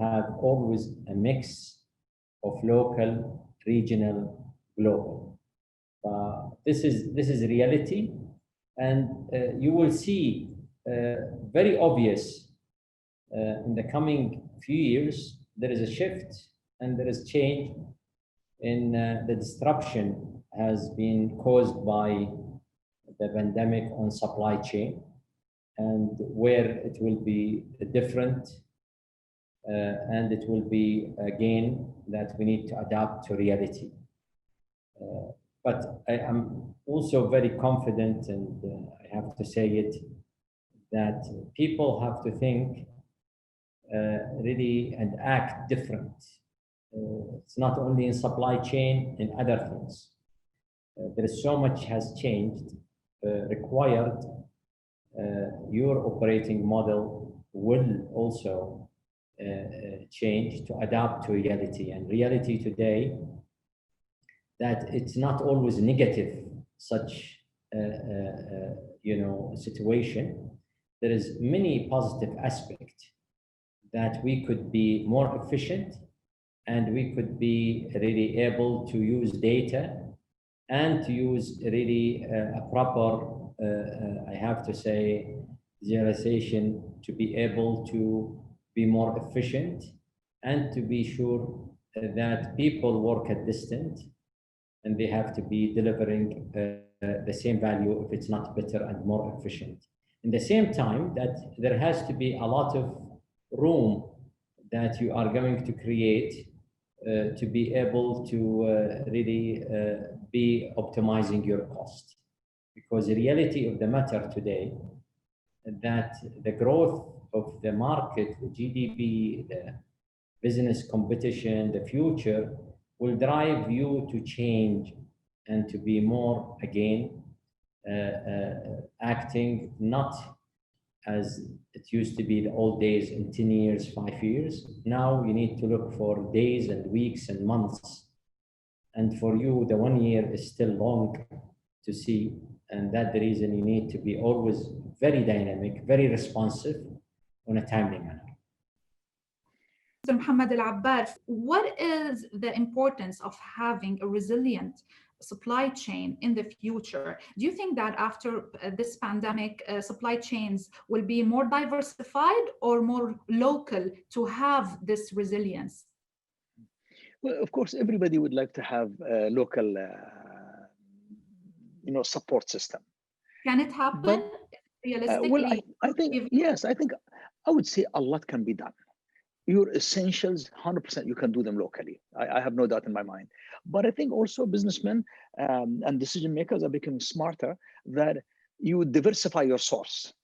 have always a mix of local, regional, global. This is reality, and you will see very obvious in the coming few years. There is a shift and there is change in the disruption has been caused by the pandemic on supply chain, and where it will be different, and it will be again that we need to adapt to reality. But I am also very confident, and I have to say it, that people have to think really and act different. It's not only in supply chain, in other things. There is so much has changed, required. Your operating model will also change to adapt to reality. And reality today, that it's not always negative, such situation. There is many positive aspects that we could be more efficient, and we could be really able to use data and to use really a proper, I have to say, digitalization to be able to be more efficient and to be sure that people work at distance and they have to be delivering the same value if it's not better and more efficient. In the same time, that there has to be a lot of room that you are going to create to be able to really be optimizing your cost. Because the reality of the matter today that the growth of the market, the GDP, the business competition, the future will drive you to change and to be more, again, acting not as it used to be the old days in 10 years, 5 years. Now you need to look for days and weeks and months. And for you, the 1 year is still long to see. And that's the reason you need to be always very dynamic, very responsive on a timely manner. Mr. Mohammed Al-Abbar, what is the importance of having a resilient supply chain in the future? Do you think that after this pandemic, supply chains will be more diversified or more local to have this resilience? Well, of course, everybody would like to have a local, support system. Can it happen realistically? Well, I think, yes, I think I would say a lot can be done. Your essentials, 100%, you can do them locally. I have no doubt in my mind. But I think also businessmen and decision makers are becoming smarter that you diversify your source.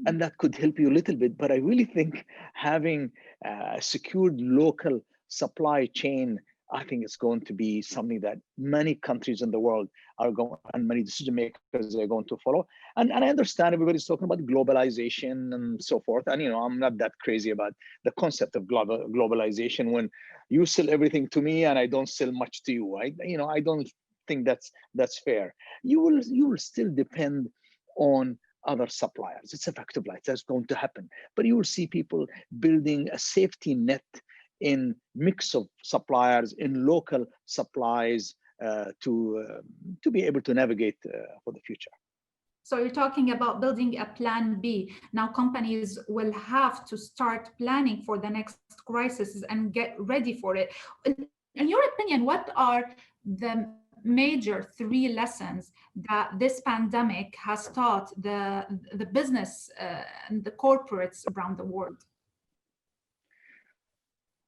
And that could help you a little bit. But I really think having a secured local supply chain, I think it's going to be something that many countries in the world are going, and many decision makers are going to follow. And I understand everybody's talking about globalization and so forth. And, I'm not that crazy about the concept of globalization when you sell everything to me and I don't sell much to you. I don't think that's fair. You will still depend on other suppliers. It's a fact of life. That's going to happen. But you will see people building a safety net in mix of suppliers, in local supplies to be able to navigate for the future. So you're talking about building a plan B. Now companies will have to start planning for the next crisis and get ready for it. In your opinion, what are the major 3 lessons that this pandemic has taught the business and the corporates around the world?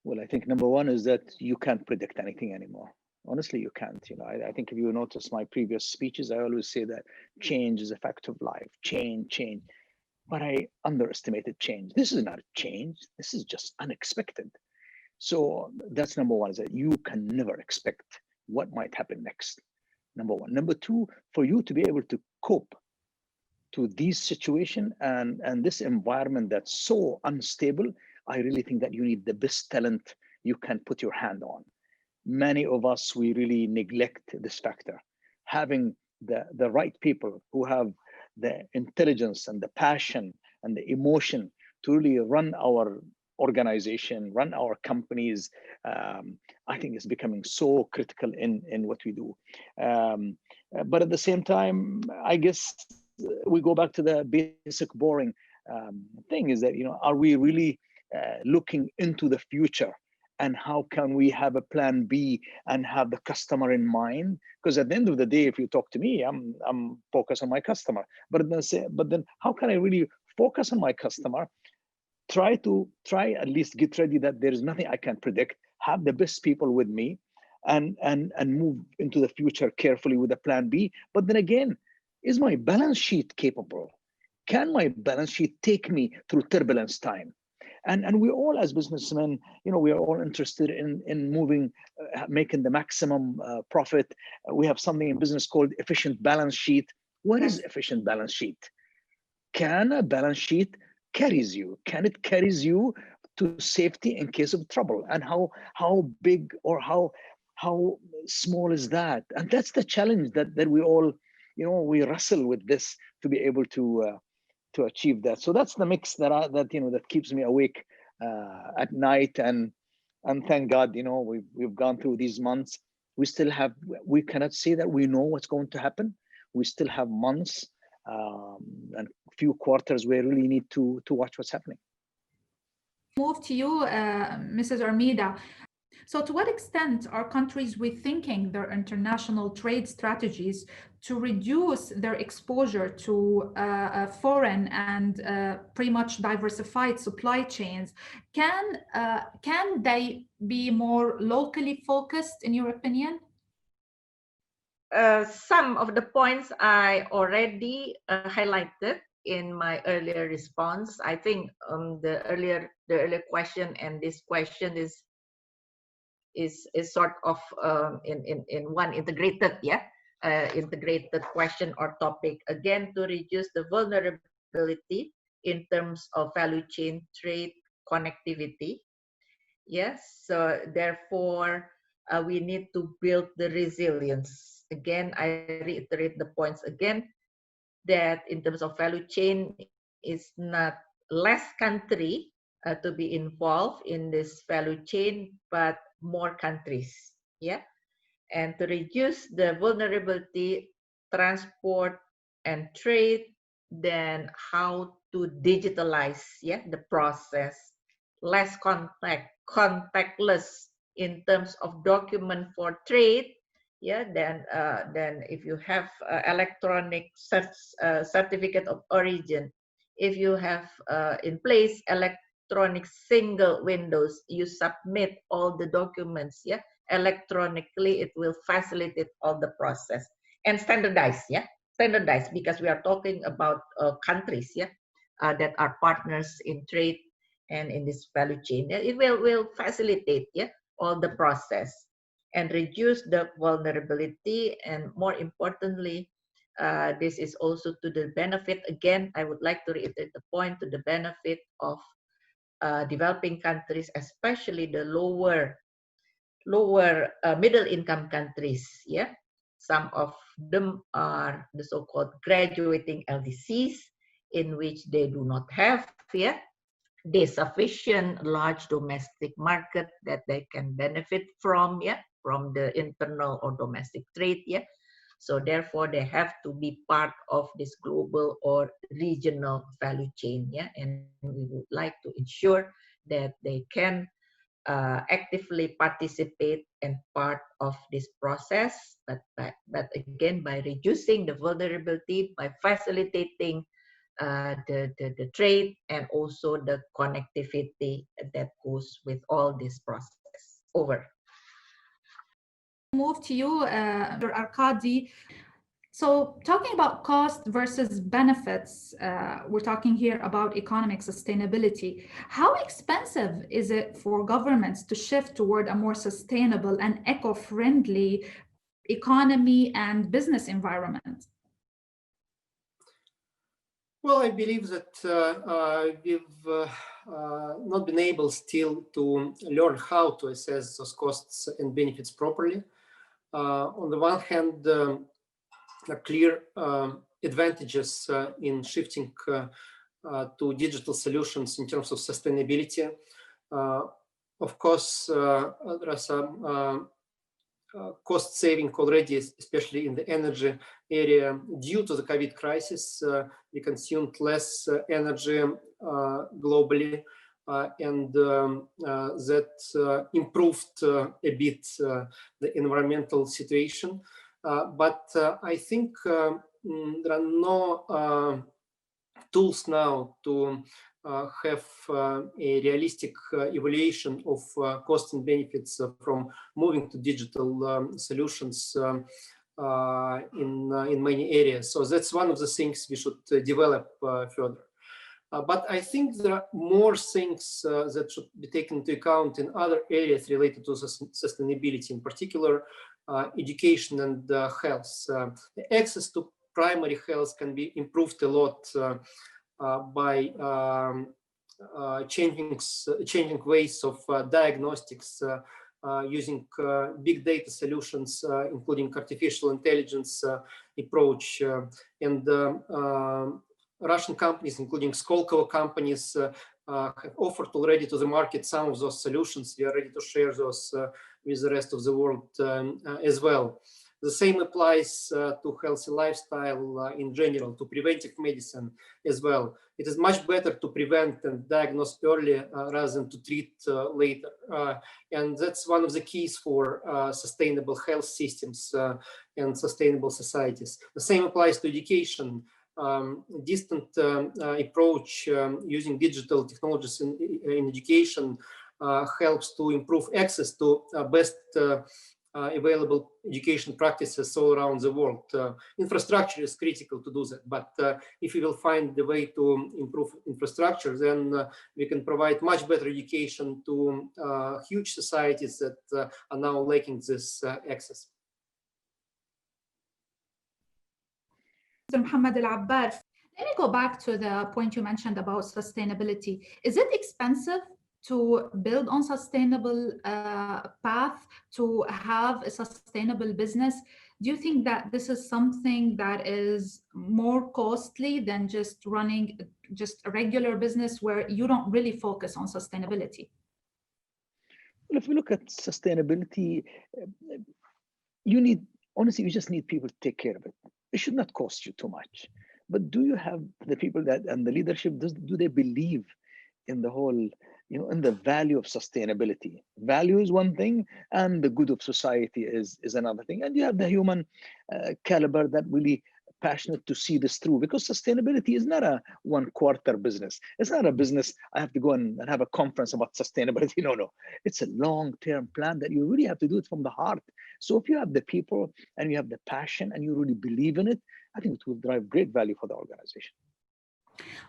Well, I think number 1 is that you can't predict anything anymore. Honestly, you can't. I think if you notice my previous speeches, I always say that change is a fact of life. Change. But I underestimated change. This is not a change. This is just unexpected. So that's number 1, is that you can never expect what might happen next. Number 1. Number 2, for you to be able to cope to these situations and this environment that's so unstable, I really think that you need the best talent you can put your hand on. Many of us, we really neglect this factor. Having the right people who have the intelligence and the passion and the emotion to really run our organization, run our companies, I think is becoming so critical in what we do. But at the same time, I guess we go back to the basic boring thing is that, are we really looking into the future? And how can we have a plan B and have the customer in mind? Because at the end of the day, if you talk to me, I'm focused on my customer. But then how can I really focus on my customer? Try at least get ready that there is nothing I can predict. Have the best people with me, and move into the future carefully with a plan B. But then again, is my balance sheet capable? Can my balance sheet take me through turbulence time? And we all, as businessmen, we are all interested in moving, making the maximum profit. We have something in business called efficient balance sheet. What is efficient balance sheet? Can a balance sheet carries you? Can it carries you to safety in case of trouble? And how big or how small is that? And that's the challenge that we all, we wrestle with this to be able to achieve that. So that's the mix that keeps me awake at night, and thank God, we've gone through these months, we cannot say that we know what's going to happen. We still have months and few quarters where we really need to watch what's happening. Move to you, Mrs. Armida. So to what extent are countries rethinking their international trade strategies to reduce their exposure to foreign and pretty much diversified supply chains? Can they be more locally focused, in your opinion? Some of the points I already highlighted in my earlier response. I think the earlier question and this question is sort of in one integrated integrated question or topic, again, to reduce the vulnerability in terms of value chain trade connectivity. Yes, so therefore we need to build the resilience. Again, I reiterate the points again, that in terms of value chain is not less country to be involved in this value chain, but more countries, yeah. And to reduce the vulnerability, transport and trade, then how to digitalize, yeah, the process, less contactless in terms of document for trade, yeah. Then if you have electronic certificate of origin, if you have in place electronic single windows, you submit all the documents, yeah, electronically, it will facilitate all the process. And standardize, yeah, standardize, because we are talking about countries, yeah, that are partners in trade and in this value chain. It will facilitate, yeah, all the process and reduce the vulnerability. And more importantly, this is also to the benefit, again, I would like to reiterate the point, to the benefit of developing countries, especially the lower middle income countries, yeah. Some of them are the so-called graduating LDCs, in which they do not have, yeah, the sufficient large domestic market that they can benefit from, yeah, from the internal or domestic trade, yeah. So therefore they have to be part of this global or regional value chain, yeah. And we would like to ensure that they can actively participate and part of this process, but again, by reducing the vulnerability, by facilitating the trade and also the connectivity that goes with all this process. Over. Move to you, Dr. Arkady. So talking about cost versus benefits, we're talking here about economic sustainability. How expensive is it for governments to shift toward a more sustainable and eco-friendly economy and business environment? Well, I believe that we've not been able still to learn how to assess those costs and benefits properly. On the one hand, clear advantages in shifting to digital solutions in terms of sustainability. Of course, there are some cost saving already, especially in the energy area. Due to the COVID crisis, we consumed less energy globally, and that improved a bit the environmental situation. But I think there are no tools now to have a realistic evaluation of costs and benefits from moving to digital solutions in many areas. So that's one of the things we should develop further. But I think there are more things that should be taken into account in other areas related to sustainability, in particular education and health. The access to primary health can be improved a lot by changing ways of diagnostics, using big data solutions, including artificial intelligence approach. And Russian companies, including Skolkovo companies, have offered already to the market some of those solutions. We are ready to share those with the rest of the world as well. The same applies to healthy lifestyle in general, to preventive medicine as well. It is much better to prevent and diagnose early rather than to treat later. And that's one of the keys for sustainable health systems and sustainable societies. The same applies to education. Distant approach using digital technologies in education helps to improve access to best available education practices all around the world. Infrastructure is critical to do that, but if we will find the way to improve infrastructure, then we can provide much better education to huge societies that are now lacking this access. Mr. Mohammed Al-Abbar, let me go back to the point you mentioned about sustainability. Is it expensive to build on sustainable path, to have a sustainable business? Do you think that this is something that is more costly than just running just a regular business where you don't really focus on sustainability? Well, if we look at sustainability, honestly, you just need people to take care of it. It should not cost you too much. But do you have the people that and the leadership, do they believe in the whole, in the value of sustainability? Value is one thing, and the good of society is another thing. And you have the human caliber that really passionate to see this through, because sustainability is not a 1/4 business. It's not a business I have to go and have a conference about sustainability. No. It's a long-term plan that you really have to do it from the heart. So if you have the people and you have the passion and you really believe in it, I think it will drive great value for the organization.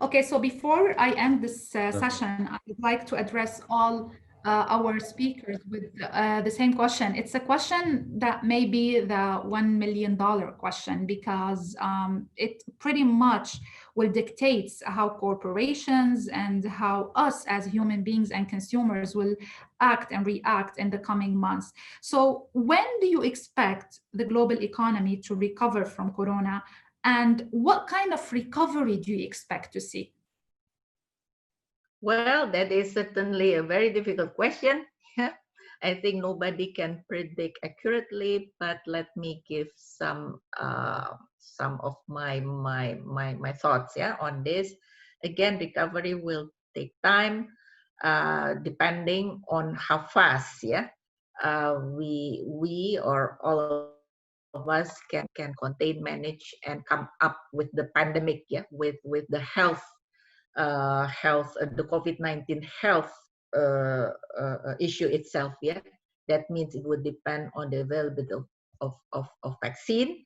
Okay, so before I end this session, I would like to address all our speakers with the same question. It's a question that may be the $1 million question, because it pretty much will dictate how corporations and how us as human beings and consumers will act and react in the coming months. So when do you expect the global economy to recover from Corona? And what kind of recovery do you expect to see? Well, that is certainly a very difficult question. I think nobody can predict accurately, but let me give some of my thoughts on this. Again, recovery will take time, depending on how fast we or all of us can contain, manage, and come up with the pandemic, with the health, the COVID-19 health issue itself. That means it would depend on the availability of vaccine.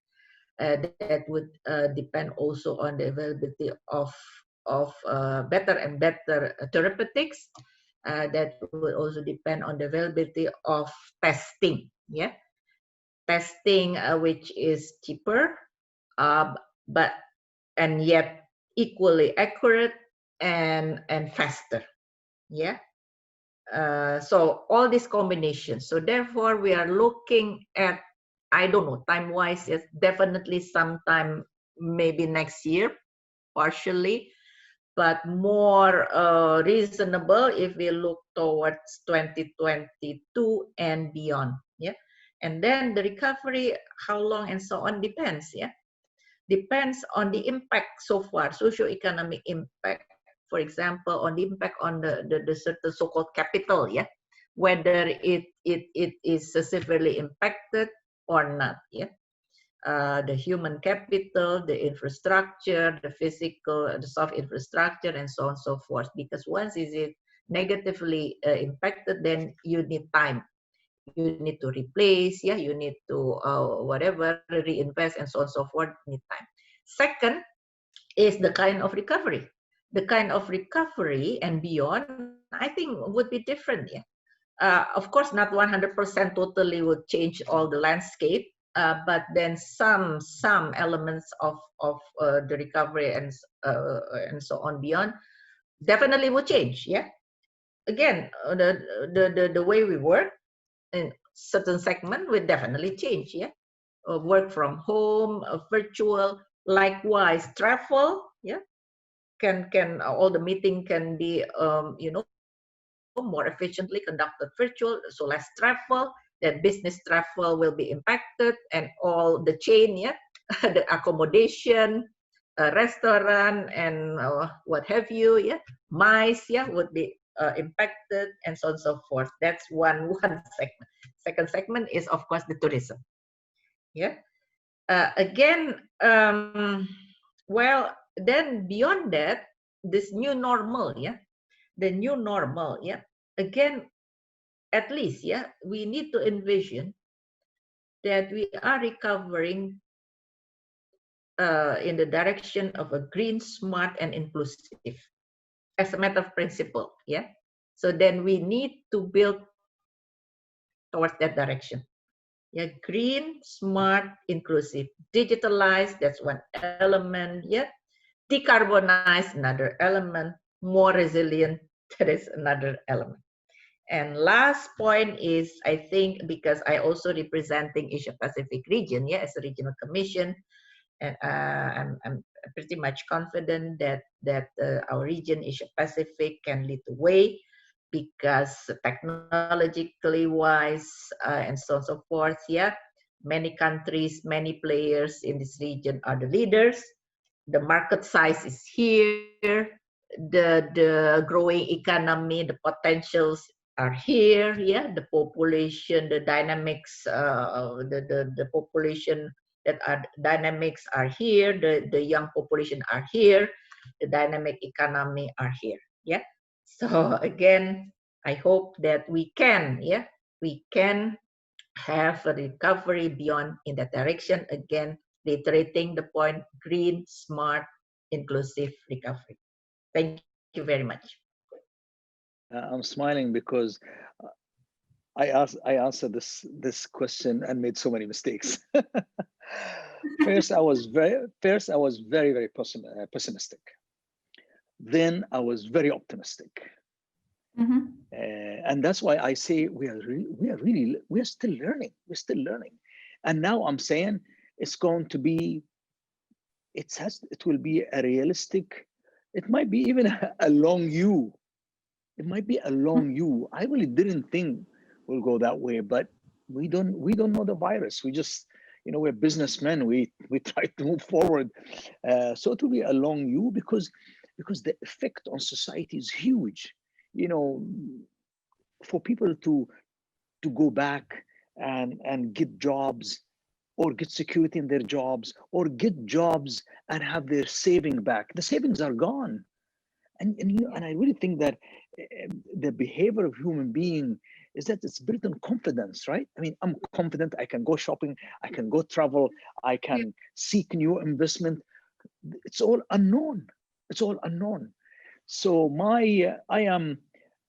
That would depend also on the availability of better and better therapeutics. That would also depend on the availability of testing. Testing which is cheaper, but and yet equally accurate and faster. So all these combinations. So therefore, we are looking at, I don't know, time-wise, yes, definitely sometime maybe next year, partially, but more reasonable if we look towards 2022 and beyond. And then the recovery, how long and so on, depends. Depends on the impact so far, socio-economic impact. For example, on the impact on the certain so-called capital, whether it is severely impacted or not. The human capital, the infrastructure, the physical, the soft infrastructure, and so on and so forth. Because once is it negatively impacted, then you need time. You need to replace, you need to whatever, reinvest, and so on and so forth, need time. Second is the kind of recovery. The kind of recovery and beyond, I think, would be different. Of course, not 100% totally would change all the landscape, but then some elements of the recovery and so on beyond definitely would change. Again, the way we work in certain segment will definitely change. Work from home, virtual, likewise travel. Can all the meeting can be more efficiently conducted virtual, so less travel. that business travel will be impacted, and all the chain, yeah, the accommodation, restaurant, and what have you, yeah, MICE, yeah, would be impacted, and so on and so forth. That's one segment. Second segment is, of course, the tourism. Yeah. Again, well, then beyond that, this new normal, yeah, the new normal, yeah, again, at least, yeah, we need to envision that we are recovering in the direction of a green, smart, and inclusive as a matter of principle, yeah. So then we need to build towards that direction. Yeah, green, smart, inclusive, digitalized, that's one element, yeah. Decarbonize, another element, more resilient, that is another element. And last point is, I think, because I also representing Asia Pacific region, yeah, as a regional commission, and I'm pretty much confident that our region, Asia Pacific, can lead the way, because technologically wise and so on and so forth, yeah, many countries, many players in this region are the leaders. The market size is here. The growing economy, the potentials are here. Yeah, the population, the dynamics, the population that are dynamics are here. The young population are here. The dynamic economy are here. Yeah. So again, I hope that we can, yeah, we can have a recovery beyond in that direction. Again, reiterating the point: green, smart, inclusive recovery. Thank you very much. I'm smiling because I answered this question and made so many mistakes. First, I was very pessimistic. Then I was very optimistic. Mm-hmm. And that's why I say we are still learning. We're still learning. And now I'm saying it's going to be, it will be a realistic, it might be even a long U. It might be a long U. I really didn't think we'll go that way, but we don't know the virus. We just, we're businessmen. We try to move forward. So it will be a long U because the effect on society is huge. For people to go back and get jobs, or get security in their jobs, or get jobs and have their saving back. The savings are gone. And I really think that the behavior of human being is that it's built on confidence, right? I mean, I'm confident I can go shopping, I can go travel, I can seek new investment. It's all unknown. It's all unknown. So I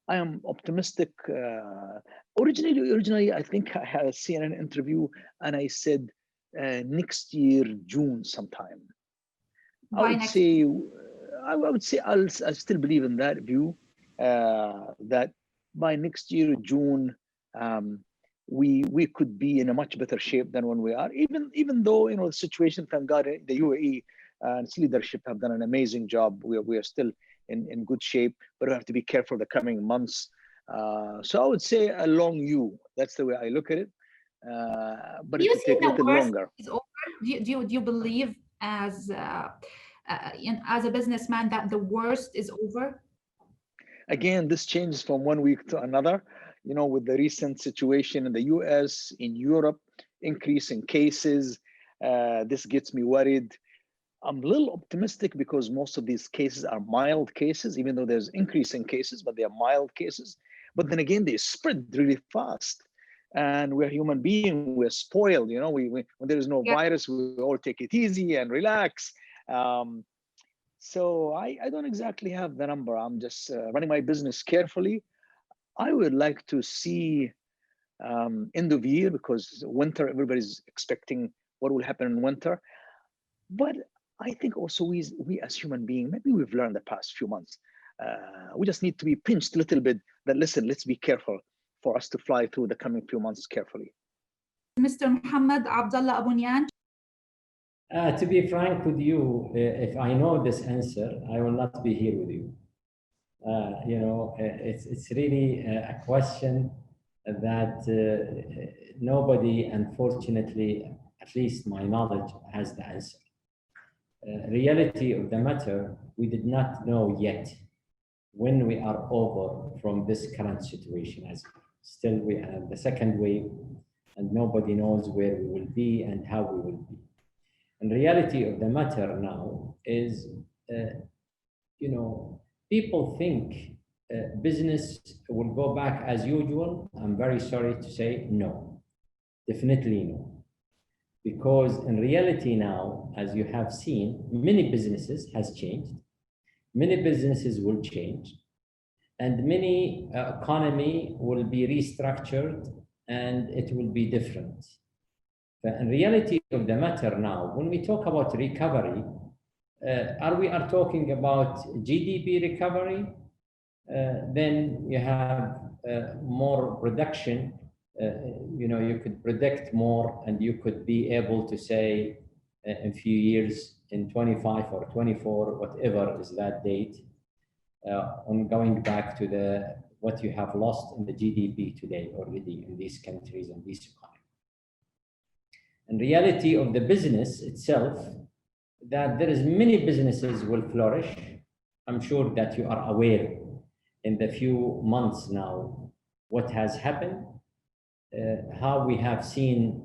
am optimistic. Originally, I think I had a CNN interview and I said next year, June sometime. I would say I still believe in that view, that by next year, June, we could be in a much better shape than when we are. Even though the situation, thank God, the UAE and its leadership have done an amazing job. We are still in good shape, but we have to be careful the coming months. So I would say a long U. That's the way I look at it. But it will take a little longer. Is over? Do you believe as a businessman that the worst is over? Again, this changes from one week to another. With the recent situation in the US, in Europe, increase in cases, this gets me worried. I'm a little optimistic because most of these cases are mild cases, even though there's increase in cases, but they are mild cases. But then again, they spread really fast. And we're human beings, we're spoiled. When there is no virus, we all take it easy and relax. So I don't exactly have the number. I'm just running my business carefully. I would like to see end of year, because winter, everybody's expecting what will happen in winter. But I think also we as human beings, maybe we've learned the past few months. We just need to be pinched a little bit that, listen, let's be careful for us to fly through the coming few months carefully. Mr. Muhammad Abdullah Abunyan. To be frank with you, if I know this answer, I will not be here with you. It's really a question that nobody, unfortunately, at least my knowledge, has the answer. Reality of the matter, we did not know yet when we are over from this current situation, as still we are the second wave, and nobody knows where we will be and how we will be. And reality of the matter now is, people think business will go back as usual. I'm very sorry to say no, definitely no. Because in reality now, as you have seen, many businesses has changed. Many businesses will change, and many economy will be restructured, and it will be different. But in reality of the matter now, when we talk about recovery, we are talking about GDP recovery, then you have more production. You could predict more, and you could be able to say in a few years, in 25 or 24, whatever is that date, on going back to what you have lost in the GDP today already in these countries and these economies. And reality of the business itself, that there is many businesses will flourish. I'm sure that you are aware in the few months now what has happened, how we have seen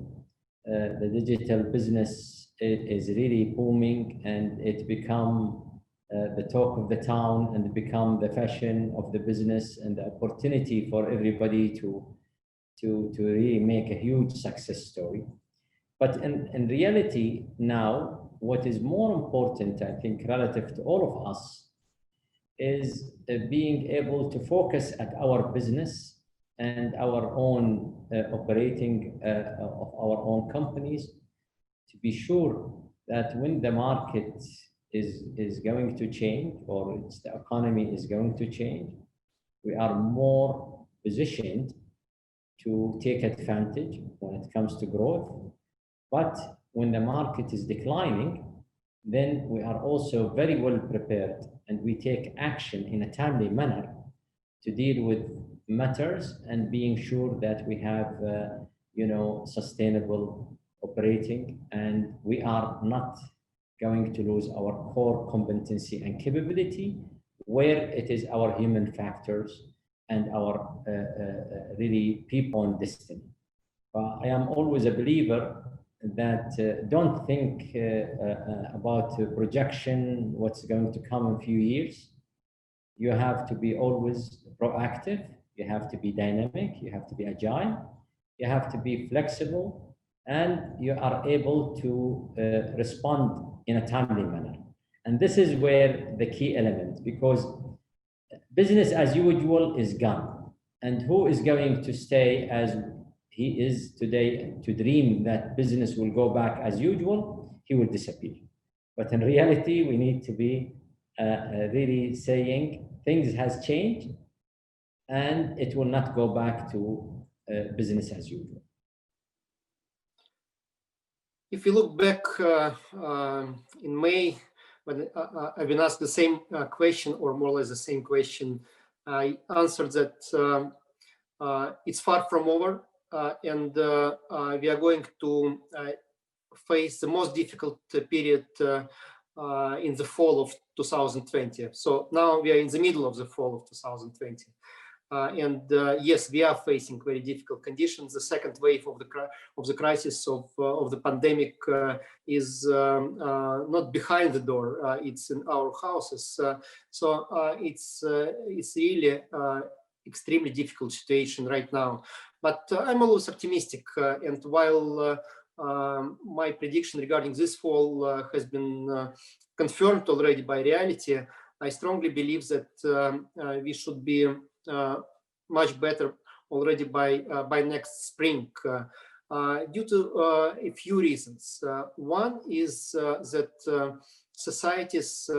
the digital business is really booming, and it become the talk of the town, and it become the fashion of the business, and the opportunity for everybody to really make a huge success story. But in reality now, what is more important, I think, relative to all of us, is being able to focus at our business and our own operating of our own companies, to be sure that when the market is going to change, or the economy is going to change, we are more positioned to take advantage when it comes to growth. But when the market is declining, then we are also very well prepared, and we take action in a timely manner to deal with matters, and being sure that we have sustainable operating, and we are not going to lose our core competency and capability, where it is our human factors and our really people and destiny. I am always a believer that don't think about projection, what's going to come in a few years. You have to be always proactive, you have to be dynamic, you have to be agile, you have to be flexible, and you are able to respond in a timely manner. And this is where the key element, because business as usual is gone. And who is going to stay as he is today to dream that business will go back as usual? He will disappear. But in reality, we need to be really saying things has changed, and it will not go back to business as usual. If you look back in May, when I've been asked the same question, or more or less the same question, I answered that it's far from over, and we are going to face the most difficult period in the fall of 2020. So now we are in the middle of the fall of 2020. And yes, we are facing very difficult conditions. The second wave of the crisis of the pandemic is not behind the door; it's in our houses. So it's really extremely difficult situation right now. But I'm always optimistic, and while my prediction regarding this fall has been confirmed already by reality, I strongly believe that we should be much better already by next spring, due to a few reasons. One is that societies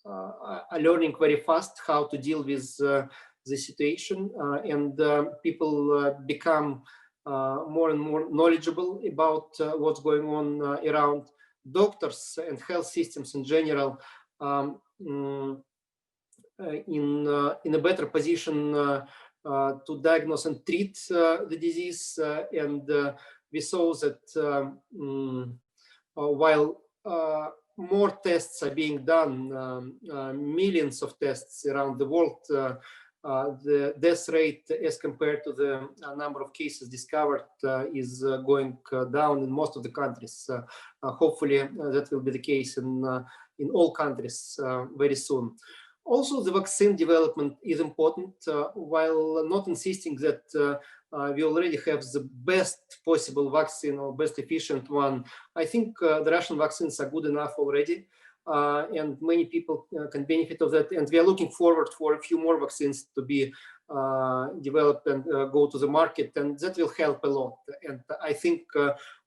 are learning very fast how to deal with the situation, and people become more and more knowledgeable about what's going on around. Doctors and health systems in general in a better position to diagnose and treat the disease. And we saw that while more tests are being done, millions of tests around the world, the death rate as compared to the number of cases discovered is going down in most of the countries. Hopefully that will be the case in all countries very soon. Also, the vaccine development is important, while not insisting that we already have the best possible vaccine or best efficient one. I think the Russian vaccines are good enough already. And many people can benefit of that. And we are looking forward for a few more vaccines to be developed and go to the market, and that will help a lot. And I think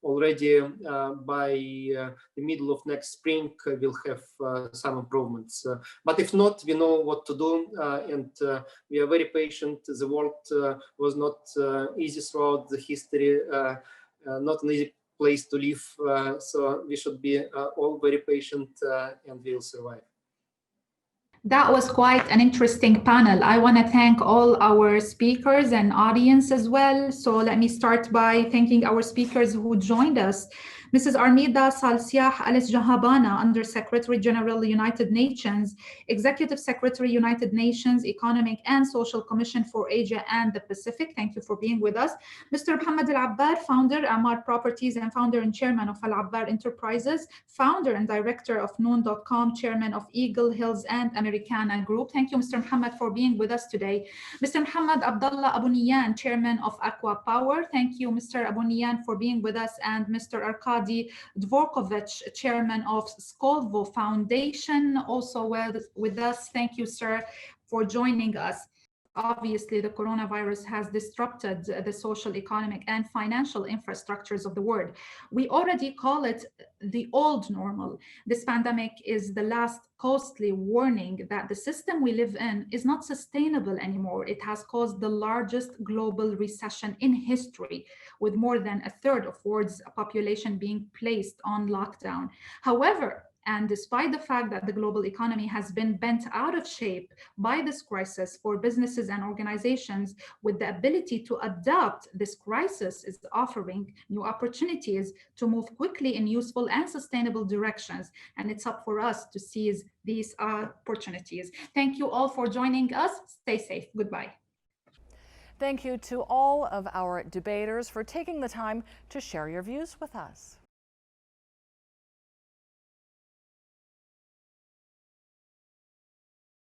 already by the middle of next spring, we'll have some improvements. But if not, we know what to do, and we are very patient. The world was not easy throughout the history, not an easy place to live, so we should be all very patient, and we will survive. That was quite an interesting panel. I want to thank all our speakers and audience as well. So let me start by thanking our speakers who joined us. Mrs. Armida Salsiah Ales-Jahabana, Under Secretary General, United Nations, Executive Secretary, United Nations, Economic and Social Commission for Asia and the Pacific. Thank you for being with us. Mr. Mohammed Al-Abbar, founder, Amar Properties, and founder and chairman of Al-Abbar Enterprises, founder and director of Noon.com, chairman of Eagle Hills and Americana Group. Thank you, Mr. Mohammed, for being with us today. Mr. Mohammed Abdullah Abu Niyan, chairman of Aqua Power. Thank you, Mr. Abu Niyan, for being with us, and Mr. Arkady Dvorkovich, chairman of Skolvo Foundation, also with us. Thank you, sir, for joining us. Obviously, the coronavirus has disrupted the social, economic, and financial infrastructures of the world. We already call it the old normal. This pandemic is the last costly warning that the system we live in is not sustainable anymore. It has caused the largest global recession in history, with more than a third of world's population being placed on lockdown. However, and despite the fact that the global economy has been bent out of shape by this crisis, for businesses and organizations with the ability to adapt, this crisis is offering new opportunities to move quickly in useful and sustainable directions. And it's up for us to seize these opportunities. Thank you all for joining us. Stay safe. Goodbye. Thank you to all of our debaters for taking the time to share your views with us.